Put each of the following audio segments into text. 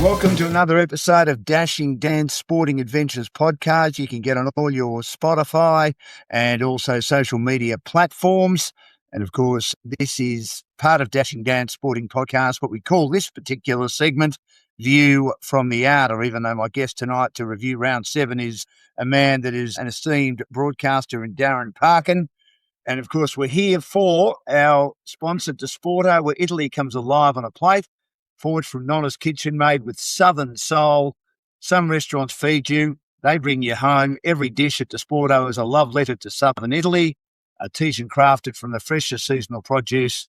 Welcome to another episode of Dashing Dan's Sporting Adventures podcast. You can get on all your Spotify and also social media platforms. And of course, this is part of Dashing Dan's Sporting Podcast, what we call this particular segment, View from the Outer, even though my guest tonight to review round 7 is a man that is an esteemed broadcaster in Darren Parken. And of course, we're here for our sponsor, Desporto, where Italy comes alive on a plate. Forward from Nonna's Kitchen, made with southern soul. Some restaurants feed you. They bring you home. Every dish at Desporto is a love letter to southern Italy, artisan crafted from the freshest seasonal produce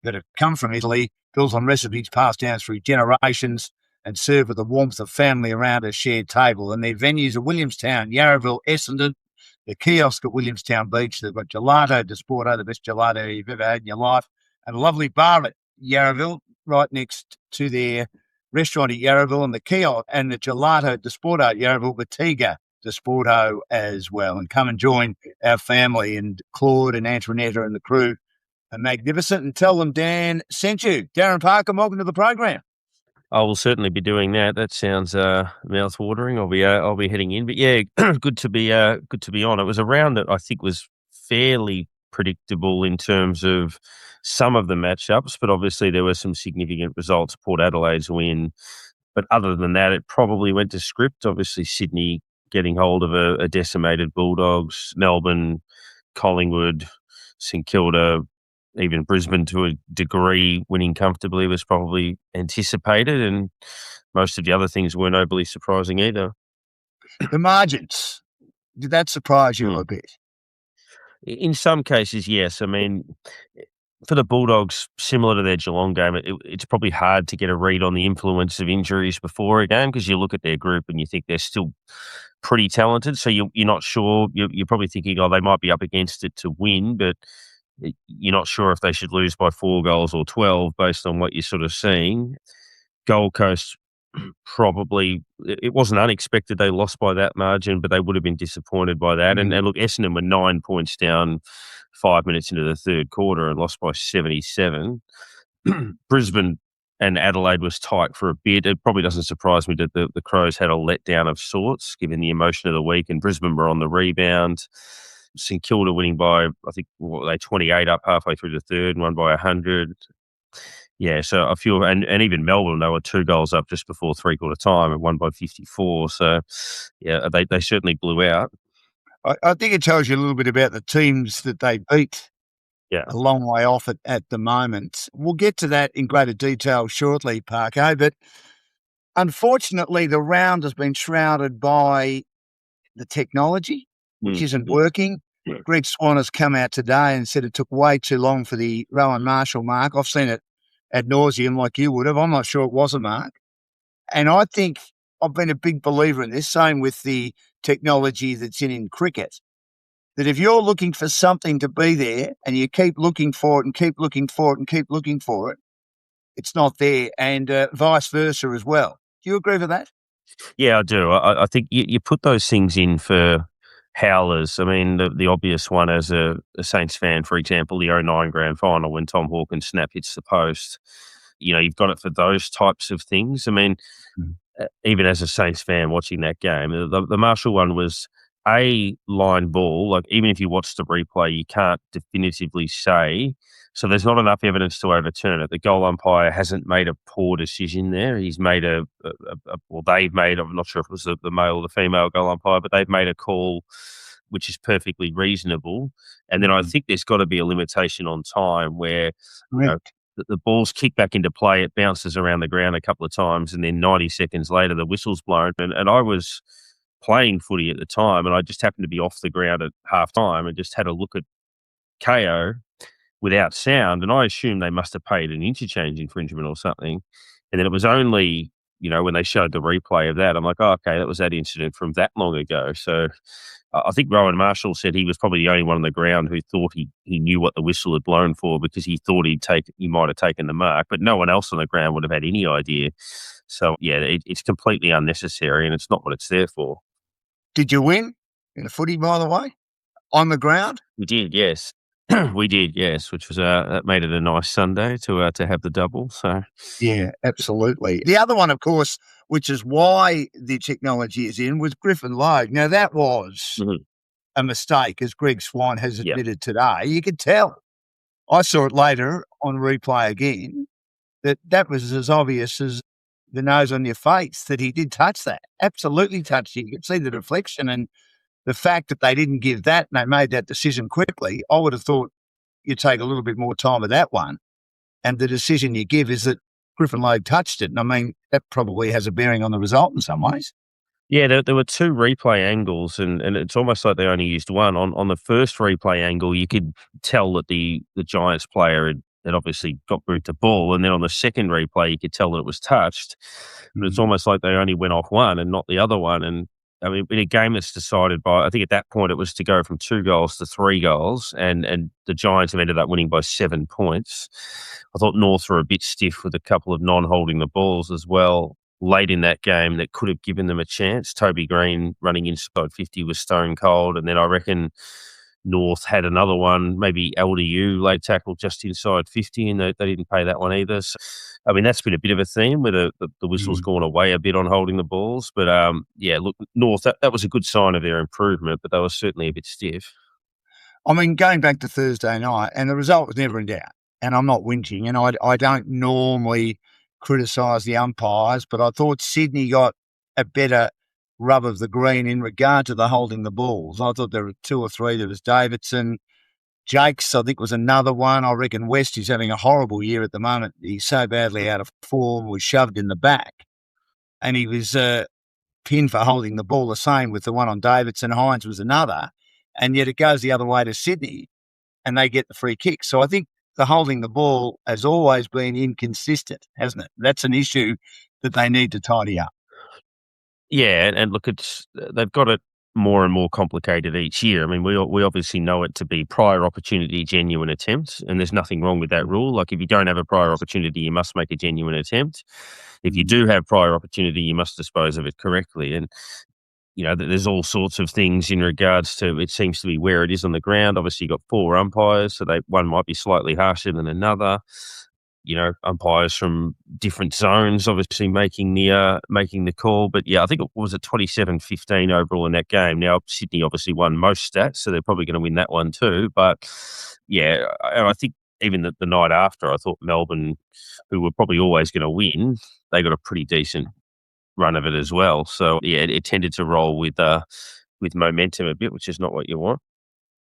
that have come from Italy, built on recipes passed down through generations and served with the warmth of family around a shared table. And their venues are Williamstown, Yarraville, Essendon, the kiosk at Williamstown Beach. They've got gelato Desporto, the best gelato you've ever had in your life, and a lovely bar at Yarraville, right next to their restaurant at Yarraville, and the kiosk and the gelato Desporto at Yarraville, Bottega Desporto as well. And come and join our family, and Claude and Antoinetta and the crew are magnificent. And tell them Dan sent you. Darren Parken, welcome to the program. I will certainly be doing that. That sounds mouth-watering. I'll be heading in, but yeah, good to be on. It was a round that I think was fairly predictable in terms of some of the matchups, but obviously there were some significant results. Port Adelaide's win, but other than that, it probably went to script. Obviously, Sydney getting hold of a decimated Bulldogs, Melbourne, Collingwood, St Kilda, even Brisbane to a degree winning comfortably was probably anticipated, and most of the other things weren't overly surprising either. The margins, did that surprise you a bit? In some cases, yes. I mean, for the Bulldogs, similar to their Geelong game, it's probably hard to get a read on the influence of injuries before a game, because you look at their group and you think they're still pretty talented. So you're not sure. You're probably thinking, oh, they might be up against it to win, but you're not sure if they should lose by 4 goals or 12 based on what you're sort of seeing. Gold Coast, probably, it wasn't unexpected they lost by that margin, but they would have been disappointed by that. And look, Essendon were 9 points down 5 minutes into the third quarter and lost by 77. Brisbane and Adelaide was tight for a bit. It probably doesn't surprise me that the Crows had a letdown of sorts, given the emotion of the week, and Brisbane were on the rebound. St Kilda winning by, I think, they 28 up halfway through the third and won by 100. Yeah, so a few, and even Melbourne, they were 2 goals up just before three-quarter time and won by 54. So, yeah, they certainly blew out. I think it tells you a little bit about the teams that they beat. Yeah, a long way off at the moment. We'll get to that in greater detail shortly, Parko, but unfortunately the round has been shrouded by the technology, which isn't working. Yeah. Greg Swan has come out today and said it took way too long for the Rowan Marshall mark. I've seen it ad nauseum like you would have. I'm not sure it was a mark. And I think I've been a big believer in this, same with the technology that's in cricket, that if you're looking for something to be there and you keep looking for it and keep looking for it and keep looking for it, it's not there, and vice versa as well. Do you agree with that? Yeah, I do. I think you put those things in for howlers. I mean, the obvious one as a Saints fan, for example, the 2009 grand final when Tom Hawkins' snap hits the post. You know, you've got it for those types of things. I mean, even as a Saints fan watching that game, the Marshall one was a line ball. Like, even if you watch the replay, you can't definitively say. So there's not enough evidence to overturn it. The goal umpire hasn't made a poor decision there. He's made they've made, I'm not sure if it was the male or the female goal umpire, but they've made a call which is perfectly reasonable. And then I think there's got to be a limitation on time where the ball's kicked back into play, it bounces around the ground a couple of times, and then 90 seconds later the whistle's blown. And I was playing footy at the time, and I just happened to be off the ground at half time and just had a look at KO without sound, and I assumed they must have paid an interchange infringement or something. And then it was only, when they showed the replay of that, I'm like, oh, okay, that was that incident from that long ago. So I think Rowan Marshall said he was probably the only one on the ground who thought he knew what the whistle had blown for, because he thought he might have taken the mark, but no one else on the ground would have had any idea. So, yeah, it's completely unnecessary, and it's not what it's there for. Did you win in a footy, by the way, on the ground? We did, yes. We did, yes, which was that made it a nice Sunday to have the double. So Yeah, absolutely. The other one, of course, which is why the technology is in, was Griffin Logue. Now, that was mhm. a mistake, as Greg Swan has Yeah. admitted today. You could tell. I saw it later on replay again that was as obvious as the nose on your face that he did touch that. Absolutely touched it. You could see the deflection and the fact that they didn't give that and they made that decision quickly. I would have thought you'd take a little bit more time with that one. And the decision you give is that Griffin Logue touched it. And I mean, that probably has a bearing on the result in some ways. Yeah, there were 2 replay angles, and it's almost like they only used one. On the first replay angle, you could tell that the Giants player had obviously got moved the ball, and then on the second replay, you could tell that it was touched. But it's Mm. almost like they only went off one and not the other one. And I mean, in a game that's decided by, I think at that point it was to go from 2 goals to 3 goals, and the Giants have ended up winning by 7 points. I thought North were a bit stiff with a couple of non-holding the balls as well late in that game that could have given them a chance. Toby Green running inside 50 was stone cold. And then I reckon North had another one, maybe LDU late tackle just inside 50, and they didn't pay that one either. So, I mean, that's been a bit of a theme where the whistle's Mm. gone away a bit on holding the balls. But yeah, look, North, that was a good sign of their improvement, but they were certainly a bit stiff. I mean, going back to Thursday night, and the result was never in doubt. And I'm not whinging, and I don't normally criticise the umpires, but I thought Sydney got a better rub of the green in regard to the holding the balls. I thought there were 2 or 3. There was Davidson. Jakes, I think, was another one. I reckon West is having a horrible year at the moment. He's so badly out of form, was shoved in the back. And he was pinned for holding the ball, the same with the one on Davidson. Hines was another. And yet it goes the other way to Sydney and they get the free kick. So I think the holding the ball has always been inconsistent, hasn't it? That's an issue that they need to tidy up. Yeah, and look, they've got it more and more complicated each year. I mean, we obviously know it to be prior opportunity, genuine attempt, and there's nothing wrong with that rule. Like, if you don't have a prior opportunity, you must make a genuine attempt. If you do have prior opportunity, you must dispose of it correctly. And there's all sorts of things in regards to, it seems to be where it is on the ground. Obviously, you've got 4 umpires, so one might be slightly harsher than another. Umpires from different zones, obviously making the call. But yeah, I think it was a 27-15 overall in that game. Now, Sydney obviously won most stats, so they're probably going to win that one too. But yeah, I think even the night after, I thought Melbourne, who were probably always going to win, they got a pretty decent run of it as well. So yeah, it tended to roll with momentum a bit, which is not what you want.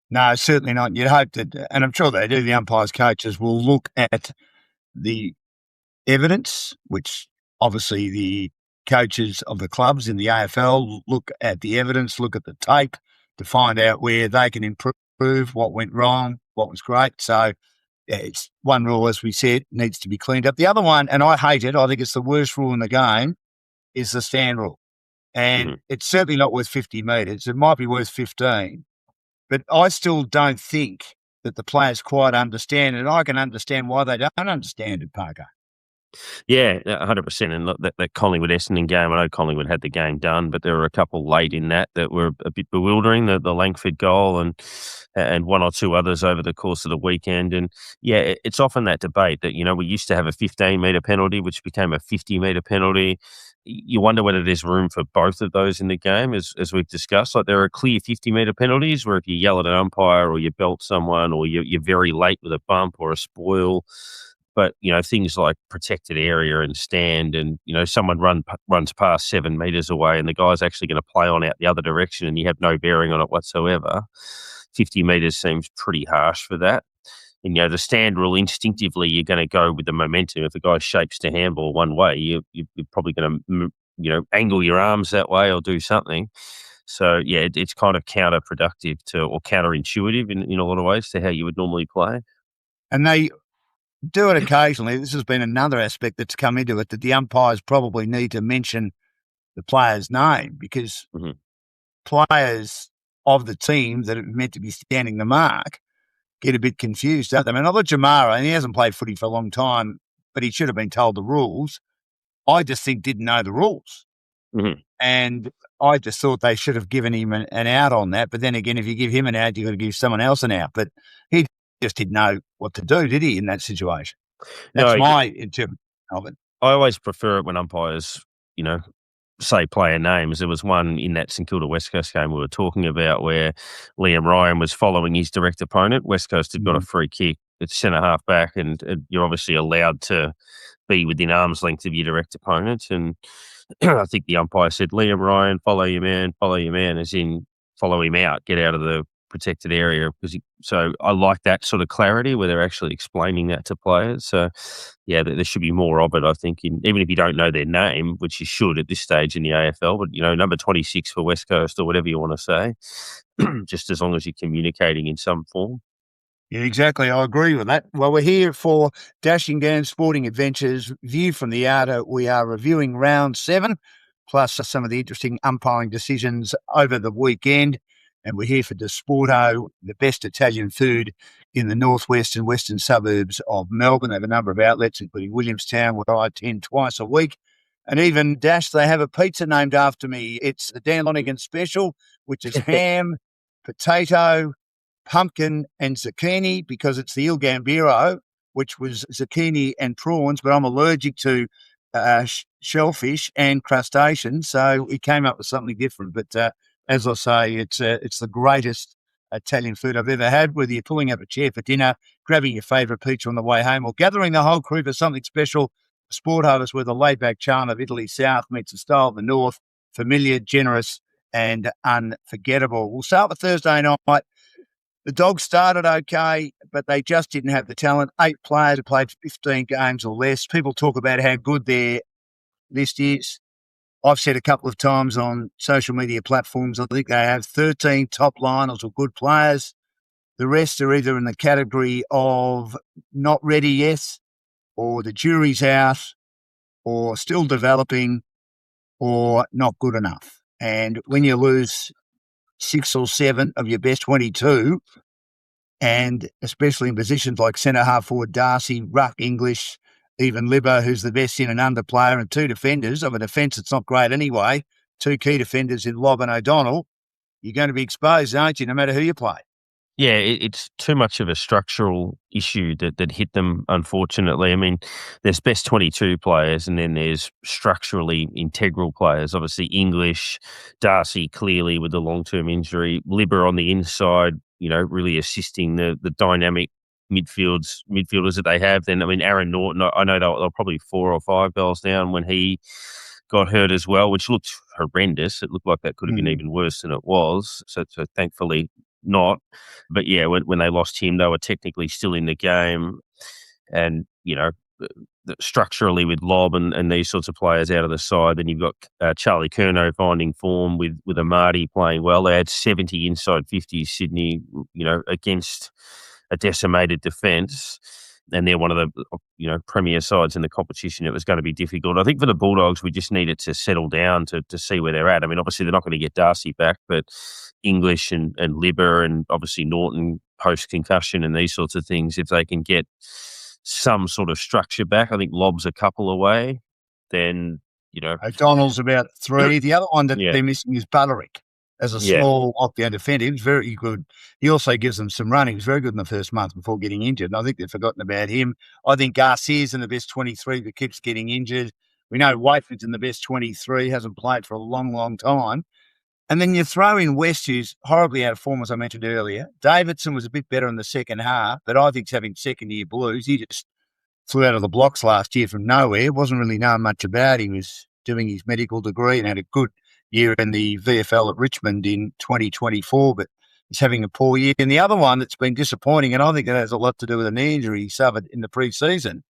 No, certainly not. You'd hope that, and I'm sure they do, the umpires' coaches will look at the evidence, which obviously the coaches of the clubs in the AFL look at the evidence, look at the tape to find out where they can improve, what went wrong, what was great. So yeah, it's one rule, as we said, needs to be cleaned up. The other one, and I hate it, I think it's the worst rule in the game, is the stand rule. And Mhm. it's certainly not worth 50 metres. It might be worth 15. But I still don't think that the players quite understand it. I can understand why they don't understand it, Parker. Yeah, 100%. And look, that Collingwood-Essendon game, I know Collingwood had the game done, but there were a couple late in that were a bit bewildering, the Langford goal and one or two others over the course of the weekend. And yeah, it's often that debate that, we used to have a 15-metre penalty, which became a 50-metre penalty. You wonder whether there's room for both of those in the game, as we've discussed. Like, there are clear 50-metre penalties where if you yell at an umpire or you belt someone or you're very late with a bump or a spoil. But, things like protected area and stand and, someone runs past 7 metres away and the guy's actually going to play on out the other direction and you have no bearing on it whatsoever. 50 metres seems pretty harsh for that. And, the stand rule, instinctively, you're going to go with the momentum. If a guy shapes to handball one way, you're probably going to, angle your arms that way or do something. So, yeah, it's kind of counterproductive or counterintuitive in a lot of ways to how you would normally play. And they do it occasionally. This has been another aspect that's come into it, that the umpires probably need to mention the player's name because Mhm. players of the team that are meant to be standing the mark get a bit confused, don't they? I mean, I thought Jamara, and he hasn't played footy for a long time, but he should have been told the rules. I just think didn't know the rules. Mhm. And I just thought they should have given him an out on that. But then again, if you give him an out, you've got to give someone else an out. But he just didn't know what to do, did he, in that situation? No, That's my interpretation of it. I always prefer it when umpires, you know, say player names. There was one in that St Kilda West Coast game we were talking about where Liam Ryan was following his direct opponent. West Coast had got a free kick. It's centre half back, and you're obviously allowed to be within arm's length of your direct opponent. And I think the umpire said, Liam Ryan, follow your man, as in follow him out, get out of the protected area. So I like that sort of clarity where they're actually explaining that to players. So, yeah, there should be more of it, I think, even if you don't know their name, which you should at this stage in the AFL, but, number 26 for West Coast or whatever you want to say, just as long as you're communicating in some form. Yeah, exactly. I agree with that. Well, we're here for Dashing Down Sporting Adventures View from the Outer. We are reviewing round 7, plus some of the interesting umpiring decisions over the weekend. And we're here for Desporto, the best Italian food in the northwest and western suburbs of Melbourne. They have a number of outlets, including Williamstown, where I attend twice a week. And even Dash, they have a pizza named after me. It's the Dan Lonigan Special, which is ham, potato, pumpkin and zucchini, because it's the Il Gambero, which was zucchini and prawns, but I'm allergic to shellfish and crustaceans, so we came up with something different. But as I say, it's the greatest Italian food I've ever had, whether you're pulling up a chair for dinner, grabbing your favourite pizza on the way home, or gathering the whole crew for something special. Sport Harvest, where the laid-back charm of Italy South meets the style of the North, familiar, generous and unforgettable. We'll start with Thursday night. The Dogs started okay, but they just didn't have the talent. 8 players who played 15 games or less. People talk about how good their list is. I've said a couple of times on social media platforms, I think they have 13 top liners or good players. The rest are either in the category of not ready yet, or the jury's out, or still developing, or not good enough. And when you lose 6 or 7 of your best 22, and especially in positions like centre half forward Darcy, ruck English, even Libbo, who's the best in and under player, and 2 defenders of a defence that's not great anyway, 2 key defenders in Lobb and O'Donnell, you're going to be exposed, aren't you, no matter who you play? Yeah, it's too much of a structural issue that hit them, unfortunately. I mean, there's best 22 players and then there's structurally integral players. Obviously, English, Darcy clearly with the long-term injury, Libber on the inside, really assisting the dynamic midfielders that they have. Then, I mean, Aaron Norton, I know they're probably 4 or 5 goals down when he got hurt as well, which looked horrendous. It looked like that could have been even worse than it was. So thankfully not. But yeah, when they lost him, they were technically still in the game. And, structurally with Lobb and these sorts of players out of the side, then you've got Charlie Curnow finding form with Amadi playing well. They had 70 inside 50s, Sydney, against a decimated defence. And they're one of the premier sides in the competition. It was going to be difficult. I think for the Bulldogs, we just needed to settle down to see where they're at. I mean, obviously they're not going to get Darcy back, but English and Libber and obviously Norton post-concussion and these sorts of things, if they can get some sort of structure back, I think Lobb's a couple away, then, O'Donnell's about 3. The other one that they're missing is Butterick. As a small lockdown defender, he was very good. He also gives them some run. He was very good in the first month before getting injured, and I think they've forgotten about him. I think Garcia's in the best 23, but keeps getting injured. We know Waitford's in the best 23, hasn't played for a long, long time. And then you throw in West, who's horribly out of form, as I mentioned earlier. Davidson was a bit better in the second half, but I think he's having second-year blues. He just flew out of the blocks last year from nowhere. Wasn't really knowing much about him. He was doing his medical degree and had a good year in the VFL at Richmond in 2024, but he's having a poor year. And the other one that's been disappointing, and I think it has a lot to do with an knee injury he suffered in the pre-season,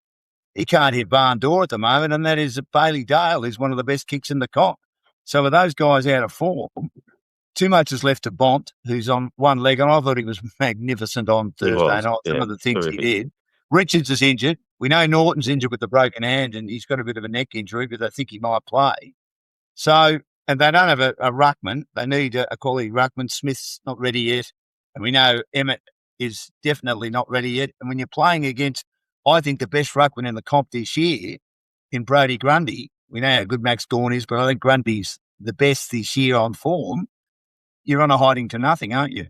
he can't hit barn door at the moment, and that is Bailey Dale, who's one of the best kicks in the comp. So with those guys out of form, too much is left to Bont, who's on one leg, and I thought he was magnificent on Thursday night, some of the things he did. Richards is injured. We know Norton's injured with the broken hand, and he's got a bit of a neck injury, but I think he might play. So, and they don't have a ruckman. They need a quality ruckman. Smith's not ready yet. And we know Emmett is definitely not ready yet. And when you're playing against, I think, the best ruckman in the comp this year in Brodie Grundy, we know how good Max Gawn is, but I think Grundy's the best this year on form. You're on a hiding to nothing, aren't you?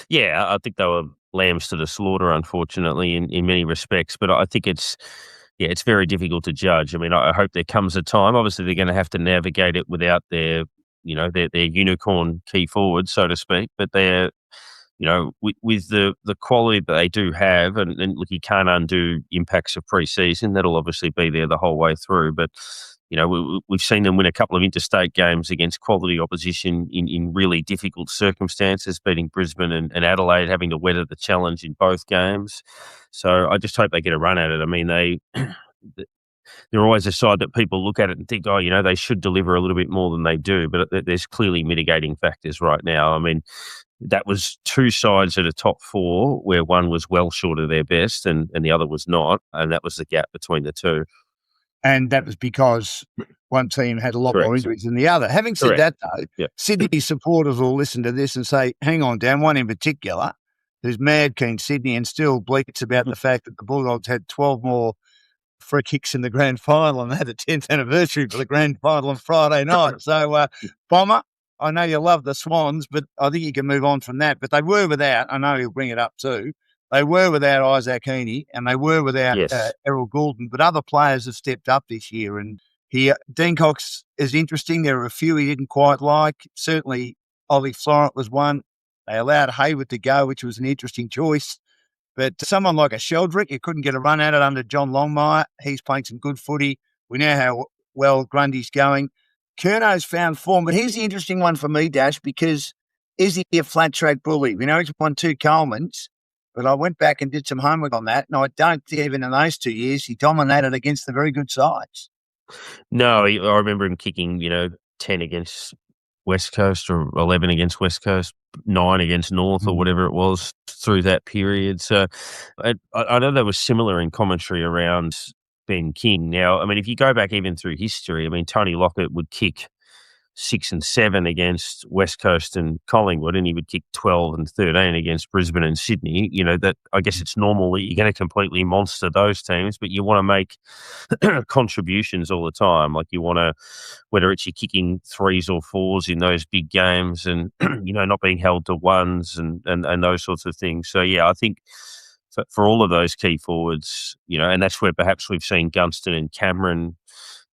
Yeah, I think they were lambs to the slaughter, unfortunately, in many respects. But I think it's very difficult to judge. I mean, I hope there comes a time. Obviously, they're going to have to navigate it without their unicorn key forward, so to speak. But they're with the quality that they do have, and look, you can't undo impacts of pre-season. That'll obviously be there the whole way through. But we've seen them win a couple of interstate games against quality opposition in really difficult circumstances, beating Brisbane and Adelaide, having to weather the challenge in both games. So I just hope they get a run at it. I mean, they're always a side that people look at it and think, oh, they should deliver a little bit more than they do. But there's clearly mitigating factors right now. I mean, that was two sides at a top four where one was well short of their best and the other was not. And that was the gap between the two. And that was because one team had a lot more injuries than the other. Having said that, though, Sydney supporters will listen to this and say, hang on, Dan, one in particular who's mad keen Sydney and still bleats about the fact that the Bulldogs had 12 more free kicks in the grand final and had the 10th anniversary for the grand final on Friday night. So, Bomber, I know you love the Swans, but I think you can move on from that. But they were without, I know he'll bring it up too, they were without Isaac Heaney and they were without Errol Goulden, but other players have stepped up this year. And Dean Cox is interesting. There are a few he didn't quite like. Certainly, Ollie Florent was one. They allowed Hayward to go, which was an interesting choice. But someone like a Sheldrick, you couldn't get a run at it under John Longmire. He's playing some good footy. We know how well Grundy's going. Curno's found form, but here's the interesting one for me, Dash, because is he a flat track bully? We know he's won 2 Colemans, but I went back and did some homework on that, and I don't think even in those 2 years he dominated against the very good sides. No, I remember him kicking, 10 against West Coast or 11 against West Coast, 9 against North or whatever it was through that period. So I know that was similar in commentary around Ben King. Now, I mean, if you go back even through history, I mean, Tony Lockett would kick 6 and 7 against West Coast and Collingwood, and he would kick 12 and 13 against Brisbane and Sydney. That I guess it's normal that you're going to completely monster those teams, but you want to make contributions all the time. Like you want to, whether it's you're kicking 3s or 4s in those big games and, not being held to 1s and those sorts of things. So, yeah, I think for all of those key forwards, and that's where perhaps we've seen Gunston and Cameron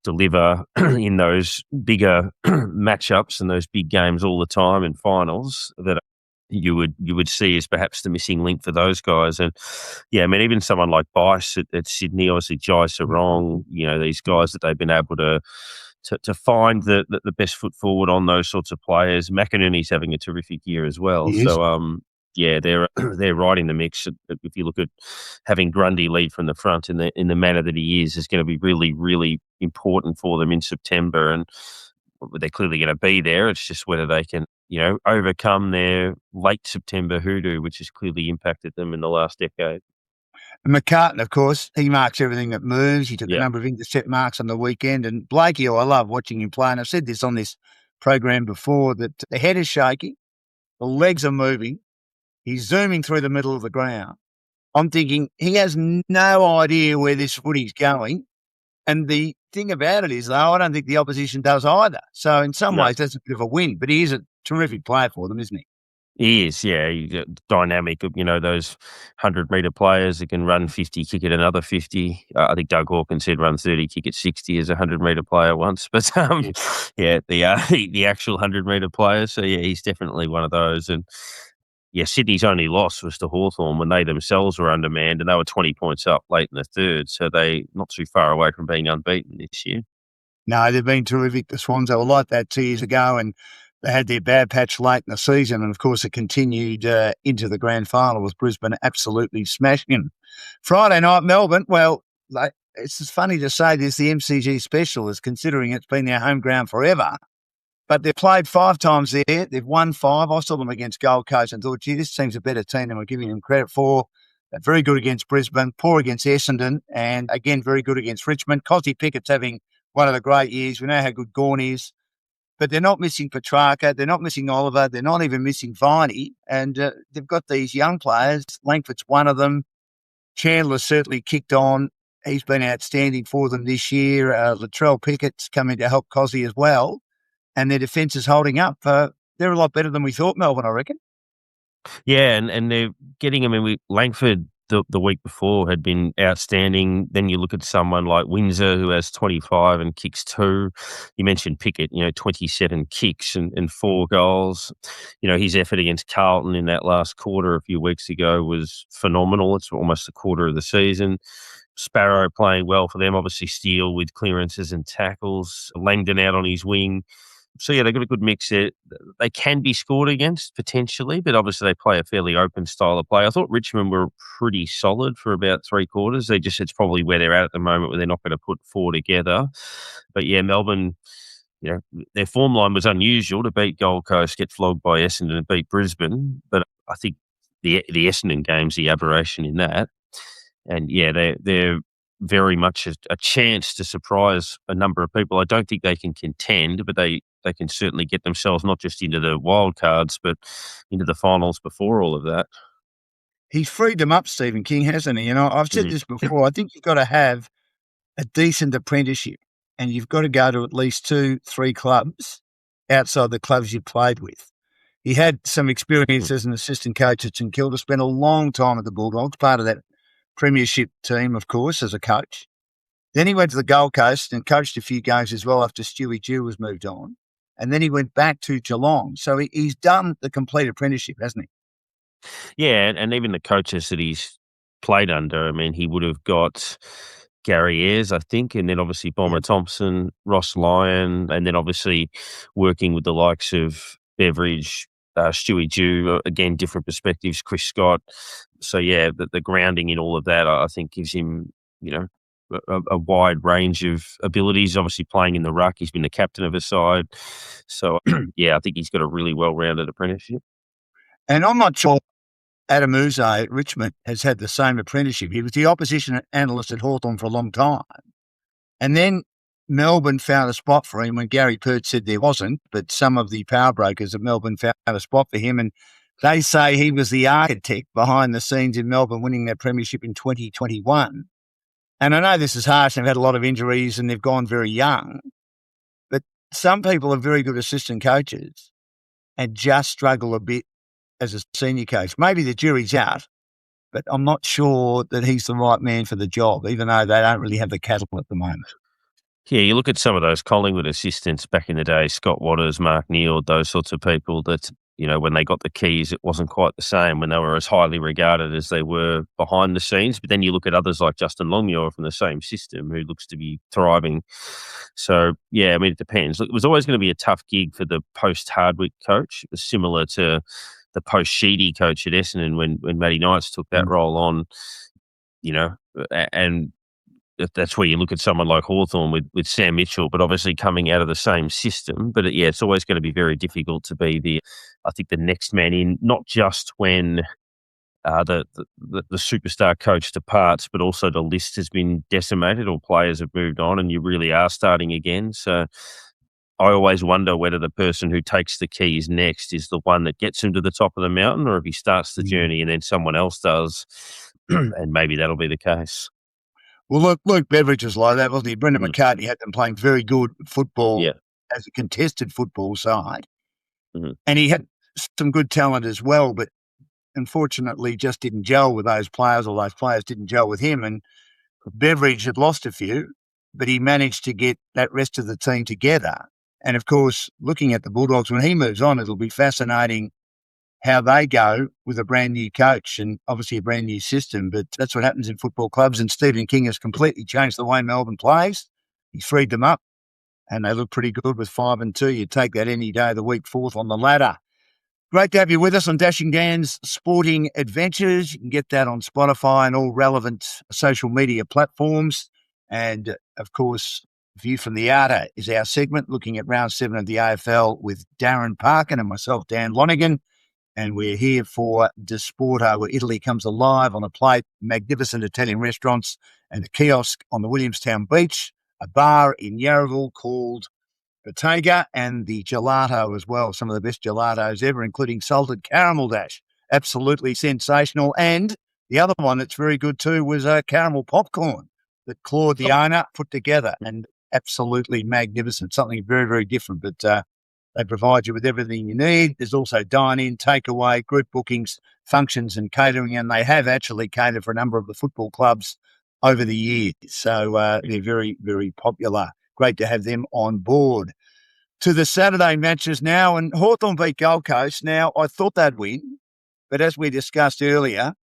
deliver in those bigger matchups and those big games all the time in finals that you would see as perhaps the missing link for those guys. And yeah, I mean, even someone like Bice at Sydney, obviously Jai Sarong, these guys that they've been able to find the best foot forward on those sorts of players. McInerney's having a terrific year as well. So yeah, they're right in the mix. If you look at having Grundy lead from the front in the manner that he is going to be really, really important for them in September, and they're clearly going to be there. It's just whether they can, overcome their late September hoodoo, which has clearly impacted them in the last decade. And McCartan, of course, he marks everything that moves. He took a number of intercept marks on the weekend. And Blakey, I love watching him play. And I've said this on this program before, that the head is shaking, the legs are moving. He's zooming through the middle of the ground. I'm thinking he has no idea where this footy's going. And the thing about it is, though, I don't think the opposition does either. So in some ways, that's a bit of a win. But he is a terrific player for them, isn't he? He is, yeah. He's dynamic, those 100-metre players that can run 50, kick at another 50. I think Doug Hawkins said run 30, kick at 60 as a 100-metre player once. But, the actual 100-metre players. So, yeah, he's definitely one of those. And, yeah, Sydney's only loss was to Hawthorn when they themselves were undermanned and they were 20 points up late in the third. So they not too far away from being unbeaten this year. No, they've been terrific. The Swans, they were like that 2 years ago, and they had their bad patch late in the season. And, of course, it continued into the grand final with Brisbane absolutely smashing them. Friday night, Melbourne, well, it's just funny to say this, the MCG specialist, considering it's been their home ground forever. But they've played 5 times there. They've won 5. I saw them against Gold Coast and thought, gee, this seems a better team than we're giving them credit for. They're very good against Brisbane, poor against Essendon, and, again, very good against Richmond. Cosy Pickett's having one of the great years. We know how good Gawn is. But they're not missing Petrarca. They're not missing Oliver. They're not even missing Viney. And they've got these young players. Langford's one of them. Chandler's certainly kicked on. He's been outstanding for them this year. Latrell Pickett's coming to help Cosy as well. And their defence is holding up. They're a lot better than we thought, Melbourne, I reckon. Yeah, and they're getting. I mean, Langford the week before had been outstanding. Then you look at someone like Windsor, who has 25 and kicks 2. You mentioned Pickett, 27 kicks and 4 goals. His effort against Carlton in that last quarter a few weeks ago was phenomenal. It's almost a quarter of the season. Sparrow playing well for them. Obviously, Steele with clearances and tackles. Langdon out on his wing. So yeah, they've got a good mix there. They can be scored against potentially, but obviously they play a fairly open style of play. I thought Richmond were pretty solid for about 3 quarters. It's probably where they're at the moment, where they're not going to put 4 together. But yeah, Melbourne, their form line was unusual to beat Gold Coast, get flogged by Essendon, and beat Brisbane. But I think the Essendon game's the aberration in that. And yeah, they're very much a chance to surprise a number of people. I don't think they can contend, but they can certainly get themselves not just into the wild cards, but into the finals before all of that. He's freed them up, Stephen King, hasn't he? I've said this before. I think you've got to have a decent apprenticeship, and you've got to go to at least 2-3 clubs outside the clubs you played with. He had some experience as an assistant coach at St Kilda, spent a long time at the Bulldogs, part of that premiership team, of course, as a coach. Then he went to the Gold Coast and coached a few games as well after Stewie Dew was moved on. And then he went back to Geelong. So he's done the complete apprenticeship, hasn't he? Yeah, and even the coaches that he's played under, I mean, he would have got Gary Ayres, I think, and then obviously Bomber Thompson, Ross Lyon, and then obviously working with the likes of Beveridge, Stewie Dew, again, different perspectives, Chris Scott. So, yeah, the grounding in all of that, I think, gives him, a wide range of abilities. Obviously playing in the ruck, he's been the captain of a side. So, yeah, I think he's got a really well-rounded apprenticeship. And I'm not sure Adam Uze at Richmond has had the same apprenticeship. He was the opposition analyst at Hawthorn for a long time. And then Melbourne found a spot for him when Gary Pert said there wasn't, but some of the power brokers at Melbourne found a spot for him. And they say he was the architect behind the scenes in Melbourne winning their premiership in 2021. And I know this is harsh, and they've had a lot of injuries and they've gone very young, but some people are very good assistant coaches and just struggle a bit as a senior coach. Maybe the jury's out, but I'm not sure that he's the right man for the job, even though they don't really have the cattle at the moment. Yeah, you look at some of those Collingwood assistants back in the day, Scott Waters, Mark Neal, those sorts of people that, when they got the keys, it wasn't quite the same when they were as highly regarded as they were behind the scenes. But then you look at others like Justin Longmuir from the same system who looks to be thriving. So, yeah, I mean, it depends. Look, it was always going to be a tough gig for the post-Hardwick coach. It was similar to the post-Sheedy coach at Essendon when Matty Knights took that role on, and that's where you look at someone like Hawthorn with Sam Mitchell, but obviously coming out of the same system. But yeah, it's always going to be very difficult to be the next man in, not just when the superstar coach departs, but also the list has been decimated or players have moved on and you really are starting again. So I always wonder whether the person who takes the keys next is the one that gets him to the top of the mountain, or if he starts the journey and then someone else does, and maybe that'll be the case. Well, Luke Beveridge was like that, wasn't he? Brendan McCartney had them playing very good football as a contested football side. Mm-hmm. And he had some good talent as well, but unfortunately just didn't gel with those players, or those players didn't gel with him. And Beveridge had lost a few, but he managed to get that rest of the team together. And, of course, looking at the Bulldogs, when he moves on, it'll be fascinating how they go with a brand new coach and obviously a brand new system. But that's what happens in football clubs. And Stephen King has completely changed the way Melbourne plays. He's freed them up and they look pretty good with 5-2. You take that any day of the week, 4th on the ladder. Great to have you with us on Dashing Dan's Sporting Adventures. You can get that on Spotify and all relevant social media platforms. And, of course, View from the Outer is our segment looking at round 7 of the AFL with Darren Parken and myself, Dan Lonigan. And we're here for Disporto, where Italy comes alive on a plate, magnificent Italian restaurants, and a kiosk on the Williamstown beach, a bar in Yarraville called Bottega, and the gelato as well. Some of the best gelatos ever, including salted caramel dash. Absolutely sensational. And the other one that's very good too was caramel popcorn that Claude, the owner, put together, and absolutely magnificent. Something very, very different. But They provide you with everything you need. There's also dine-in, takeaway, group bookings, functions and catering, and they have actually catered for a number of the football clubs over the years. So they're very, very popular. Great to have them on board. To the Saturday matches now, and Hawthorn beat Gold Coast. Now, I thought they'd win, but as we discussed earlier,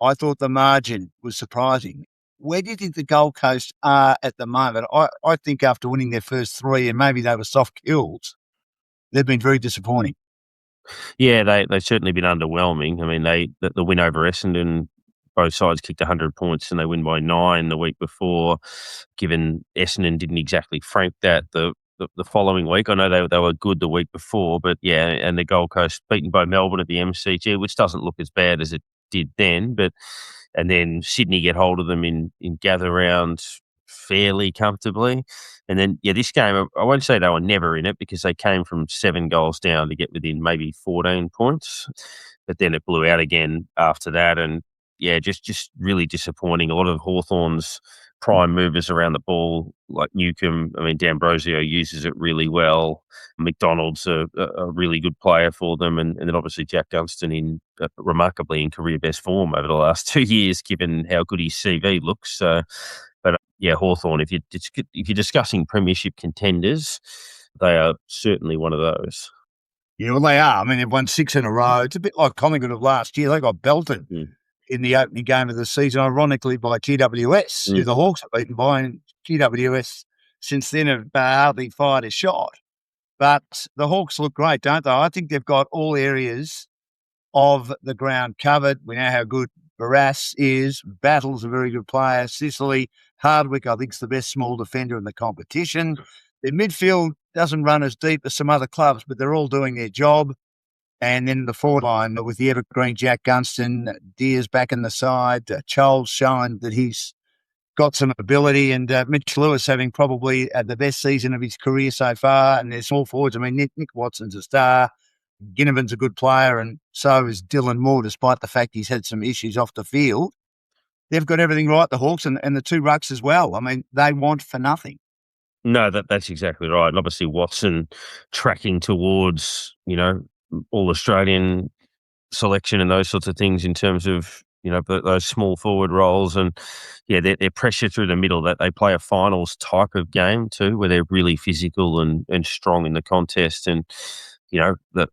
I thought the margin was surprising. Where do you think the Gold Coast are at the moment? I think after winning their first three, and maybe they were soft kills, they've been very disappointing. Yeah, they've certainly been underwhelming. I mean, the win over Essendon, both sides kicked 100 points and they win by 9 the week before. Given Essendon didn't exactly frank that the following week. I know they were good the week before, but yeah, and the Gold Coast beaten by Melbourne at the MCG, which doesn't look as bad as it did then, and then Sydney get hold of them in gather round fairly comfortably. And then, yeah, this game, I won't say they were never in it because they came from 7 goals down to get within maybe 14 points. But then it blew out again after that. And, yeah, just really disappointing. A lot of Hawthorn's prime movers around the ball, like Newcomb. I mean, D'Ambrosio uses it really well. McDonald's a really good player for them. And then obviously Jack Gunston remarkably in career best form over the last 2 years, given how good his CV looks. But yeah, Hawthorn, if you're discussing premiership contenders, they are certainly one of those. Yeah, well, they are. I mean, they've won 6 in a row. It's a bit like Collingwood of last year. They got belted in the opening game of the season, ironically, by GWS, who the Hawks have beaten by. And GWS since then have hardly fired a shot. But the Hawks look great, don't they? I think they've got all areas of the ground covered. We know how good Barras is. Battle's a very good player. Sicily, Hardwick, I think, is the best small defender in the competition. Their midfield doesn't run as deep as some other clubs, but they're all doing their job. And then the forward line with the evergreen Jack Gunston, Deers back in the side, Charles showing that he's got some ability, and Mitch Lewis having probably the best season of his career so far. And their small forwards, I mean, Nick Watson's a star. Ginnivan's a good player, and so is Dylan Moore, despite the fact he's had some issues off the field. They've got everything right, the Hawks, and the two rucks as well. I mean, they want for nothing. No, that's exactly right. And obviously Watson tracking towards, All-Australian selection and those sorts of things in terms of, those small forward roles. And, yeah, they're pressure through the middle, that they play a finals type of game too, where they're really physical and strong in the contest. And, that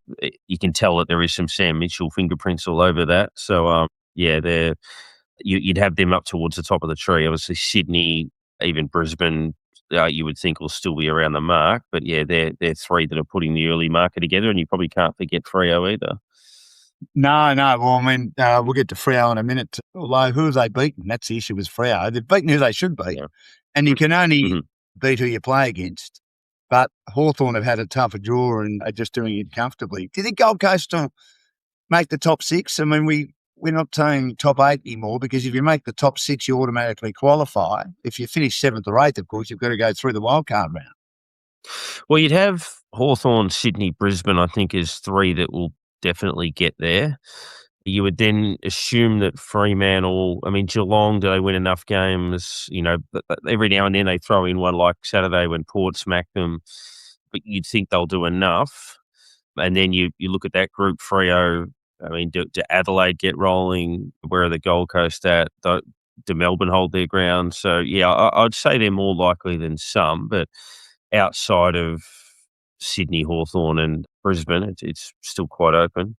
you can tell that there is some Sam Mitchell fingerprints all over that. So, yeah, you'd have them up towards the top of the tree. Obviously Sydney, even Brisbane, you would think will still be around the mark. But, yeah, they're three that are putting the early marker together, and you probably can't forget Freo either. No. Well, I mean, we'll get to Freo in a minute. Although, who have they beaten? That's the issue with Freo. They've beaten who they should beat. Yeah. And you can only beat who you play against. But Hawthorn have had a tougher draw and are just doing it comfortably. Do you think Gold Coast will make the top 6? I mean, we're not saying top 8 anymore, because if you make the top 6, you automatically qualify. If you finish 7th or 8th, of course, you've got to go through the wildcard round. Well, you'd have Hawthorn, Sydney, Brisbane, I think, as 3 that will definitely get there. You would then assume that Fremantle, I mean, Geelong, do they win enough games? Every now and then they throw in one like Saturday when Port smacked them, but you'd think they'll do enough. And then you look at that group, Freo, I mean, do Adelaide get rolling? Where are the Gold Coast at? Do Melbourne hold their ground? So, yeah, I'd say they're more likely than some, but outside of Sydney, Hawthorn and Brisbane, it's still quite open.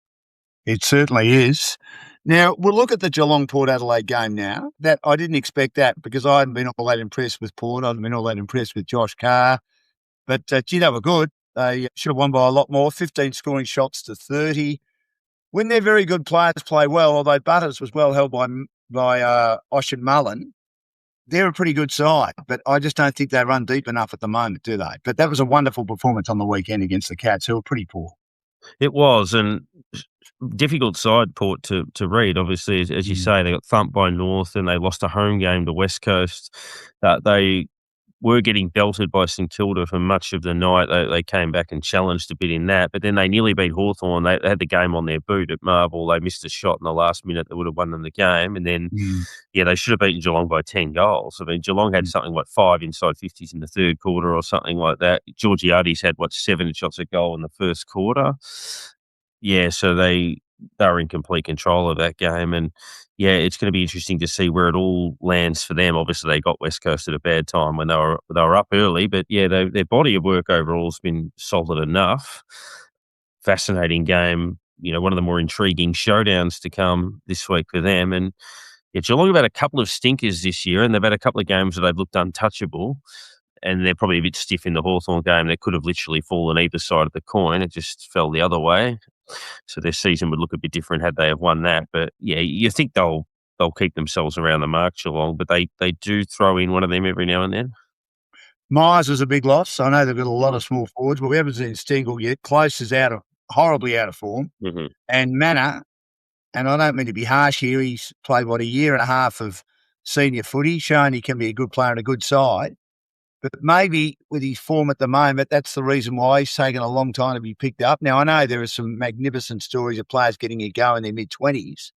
It certainly is. Now, we'll look at the Geelong-Port Adelaide game now. That I didn't expect that, because I hadn't been all that impressed with Port. I hadn't been all that impressed with Josh Carr. But, gee, they were good. They should have won by a lot more, 15 scoring shots to 30. When their very good players play well, although Butters was well held by Ocean Mullen, they're a pretty good side. But I just don't think they run deep enough at the moment, do they? But that was a wonderful performance on the weekend against the Cats, who were pretty poor. It was, and difficult side, Port, to read. Obviously, as you say, they got thumped by North and they lost a home game to West Coast. They were getting belted by St Kilda for much of the night. They came back and challenged a bit in that, but then they nearly beat Hawthorn. They had the game on their boot at Marvel. They missed a shot in the last minute that would have won them the game, and then they should have beaten Geelong by 10 goals. I mean, Geelong had something like 5 inside 50s in the third quarter or something like that. Georgiades had 7 shots at goal in the first quarter. Yeah, so they were in complete control of that game, and it's going to be interesting to see where it all lands for them. Obviously, they got West Coast at a bad time when they were up early, but their body of work overall has been solid enough. Fascinating game, one of the more intriguing showdowns to come this week for them. And Geelong have had a couple of stinkers this year, and they've had a couple of games that they've looked untouchable. And they're probably a bit stiff in the Hawthorn game. They could have literally fallen either side of the coin. It just fell the other way. So their season would look a bit different had they have won that. But you think they'll keep themselves around the mark, Geelong, but they do throw in one of them every now and then. Myers was a big loss. I know they've got a lot of small forwards, but we haven't seen Stengel yet. Close is horribly out of form. Mm-hmm. And Manor, and I don't mean to be harsh here, he's played, a year and a half of senior footy, showing he can be a good player and a good side. But maybe with his form at the moment, that's the reason why he's taken a long time to be picked up. Now, I know there are some magnificent stories of players getting a go in their mid-20s,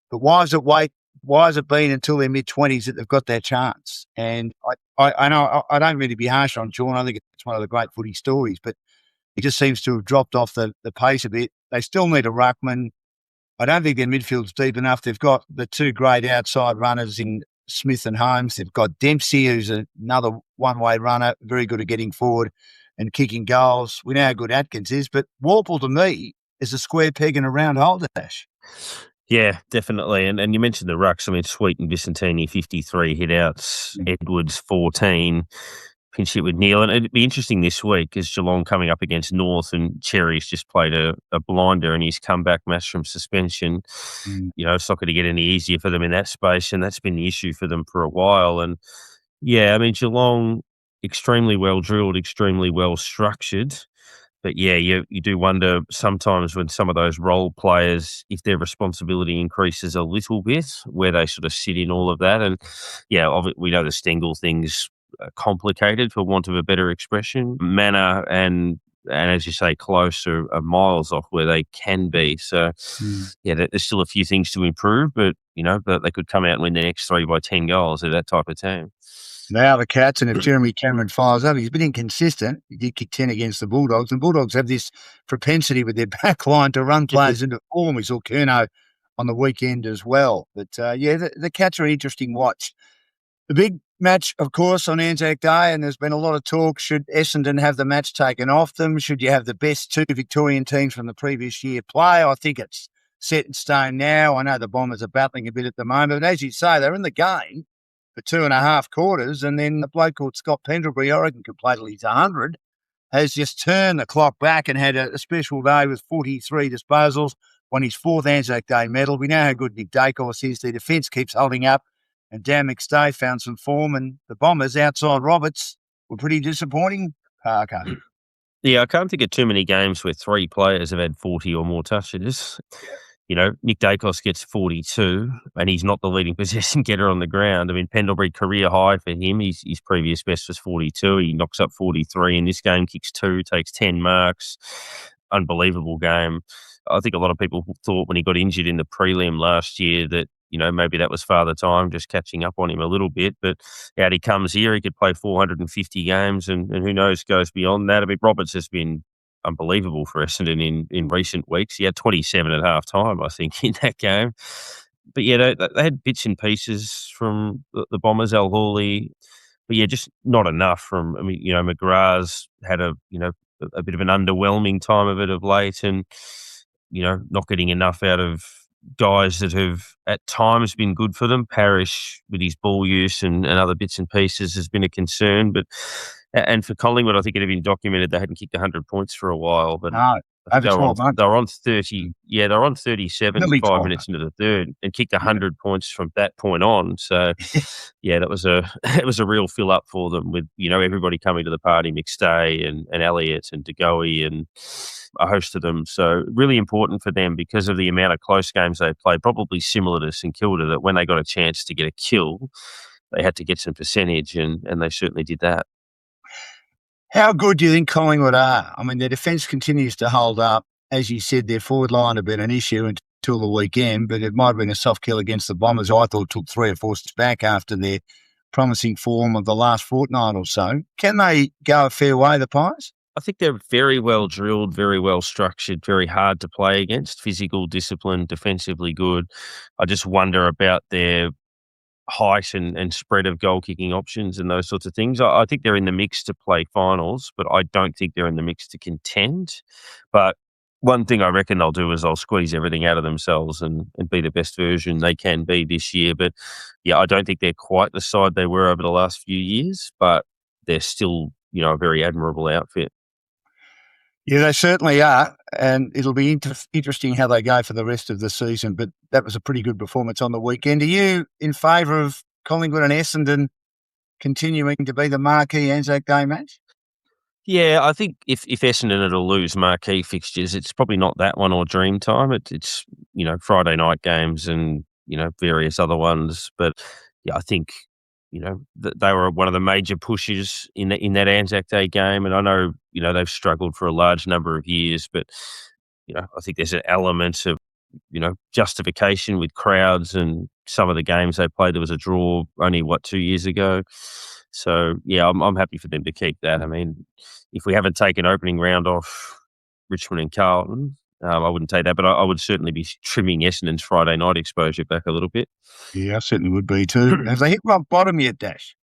but why has it been until their mid-20s that they've got their chance? And I know I don't mean to be harsh on Sean. I think it's one of the great footy stories, but he just seems to have dropped off the pace a bit. They still need a ruckman. I don't think their midfield's deep enough. They've got the two great outside runners in Smith and Holmes. They've got Dempsey, who's another one-way runner, very good at getting forward and kicking goals. We know how good Atkins is, but Warple, to me, is a square peg in a round hole, Dash. Yeah, definitely. And you mentioned the rucks. I mean, Sweet and Vicentini, 53 hit-outs. Edwards, 14. Pinch hit with Neil. And it'd be interesting this week because Geelong coming up against North, and Cherry's just played a blinder in his comeback match from suspension. It's not going to get any easier for them in that space, and that's been the issue for them for a while. And I mean, Geelong, extremely well drilled, extremely well structured. But you do wonder sometimes when some of those role players, if their responsibility increases a little bit, where they sort of sit in all of that. And we know the Stengel thing's complicated, for want of a better expression. Manor and as you say, Close are miles off where they can be. So there's still a few things to improve, but they could come out and win the next 3 by 10 goals. They're that type of team. Now the Cats, and if Jeremy Cameron fires up, he's been inconsistent. He did kick 10 against the Bulldogs, and Bulldogs have this propensity with their back line to run players into form. We saw Curnow on the weekend as well. But, the Cats are an interesting watch. The big match, of course, on Anzac Day, and there's been a lot of talk, should Essendon have the match taken off them? Should you have the best 2 Victorian teams from the previous year play? I think it's set in stone now. I know the Bombers are battling a bit at the moment, but as you say, they're in the game for 2.5 quarters, and then the bloke called Scott Pendlebury, I reckon, could play till he's 100, has just turned the clock back and had a special day with 43 disposals, won his 4th Anzac Day medal. We know how good Nick Dacos is. The defence keeps holding up, and Dan McStay found some form, and the Bombers, outside Roberts, were pretty disappointing, Parker. Yeah, I can't think of too many games where 3 players have had 40 or more touches. Nick Dacos gets 42, and he's not the leading possession getter on the ground. I mean, Pendlebury, career high for him. His previous best was 42. He knocks up 43 in this game, kicks 2, takes 10 marks. Unbelievable game. I think a lot of people thought when he got injured in the prelim last year that, maybe that was Father Time just catching up on him a little bit. But out he comes here. He could play 450 games, and who knows, goes beyond that. I mean, Roberts has been unbelievable for Essendon in recent weeks. He had 27 at half time, I think, in that game. But they had bits and pieces from the Bombers, Al Hawley, but just not enough from, McGrath's had a bit of an underwhelming time of it of late, and, not getting enough out of guys that have at times been good for them. Parrish, with his ball use and other bits and pieces, has been a concern, and for Collingwood, I think it had been documented they hadn't kicked 100 points for a while. But no, over 12 months. They were on 30. Yeah, they were on 37 Nearly 5 minutes into the third, and kicked 100 points from that point on. So, that was it was a real fill up for them with everybody coming to the party, McStay and Elliott and DeGoey and a host of them. So really important for them because of the amount of close games they played. Probably similar to St Kilda, that when they got a chance to get a kill, they had to get some percentage, and they certainly did that. How good do you think Collingwood are? I mean, their defence continues to hold up. As you said, their forward line had been an issue until the weekend, but it might have been a soft kill against the Bombers. I thought took 3 or 4 steps back after their promising form of the last fortnight or so. Can they go a fair way, the Pies? I think they're very well drilled, very well structured, very hard to play against, physical, discipline, defensively good. I just wonder about their height and spread of goal kicking options and those sorts of things. I think they're in the mix to play finals, but I don't think they're in the mix to contend. But one thing I reckon they'll do is they'll squeeze everything out of themselves and be the best version they can be this year. But yeah, I don't think they're quite the side they were over the last few years, but they're still, a very admirable outfit. Yeah, they certainly are, and it'll be interesting how they go for the rest of the season, but that was a pretty good performance on the weekend. Are you in favour of Collingwood and Essendon continuing to be the marquee Anzac Day match? Yeah, I think if Essendon are to lose marquee fixtures, it's probably not that one or Dreamtime. It's Friday night games and various other ones. But yeah, I think they were one of the major pushes in that Anzac Day game, and I know they've struggled for a large number of years, but I think there's an element of justification with crowds and some of the games they played. There was a draw only 2 years ago. So yeah, I'm happy for them to keep that. I mean, if we haven't taken opening round off Richmond and Carlton, I wouldn't take that, but I would certainly be trimming Essendon's Friday night exposure back a little bit. Yeah, I certainly would be too. Have they hit rock bottom yet, Dash?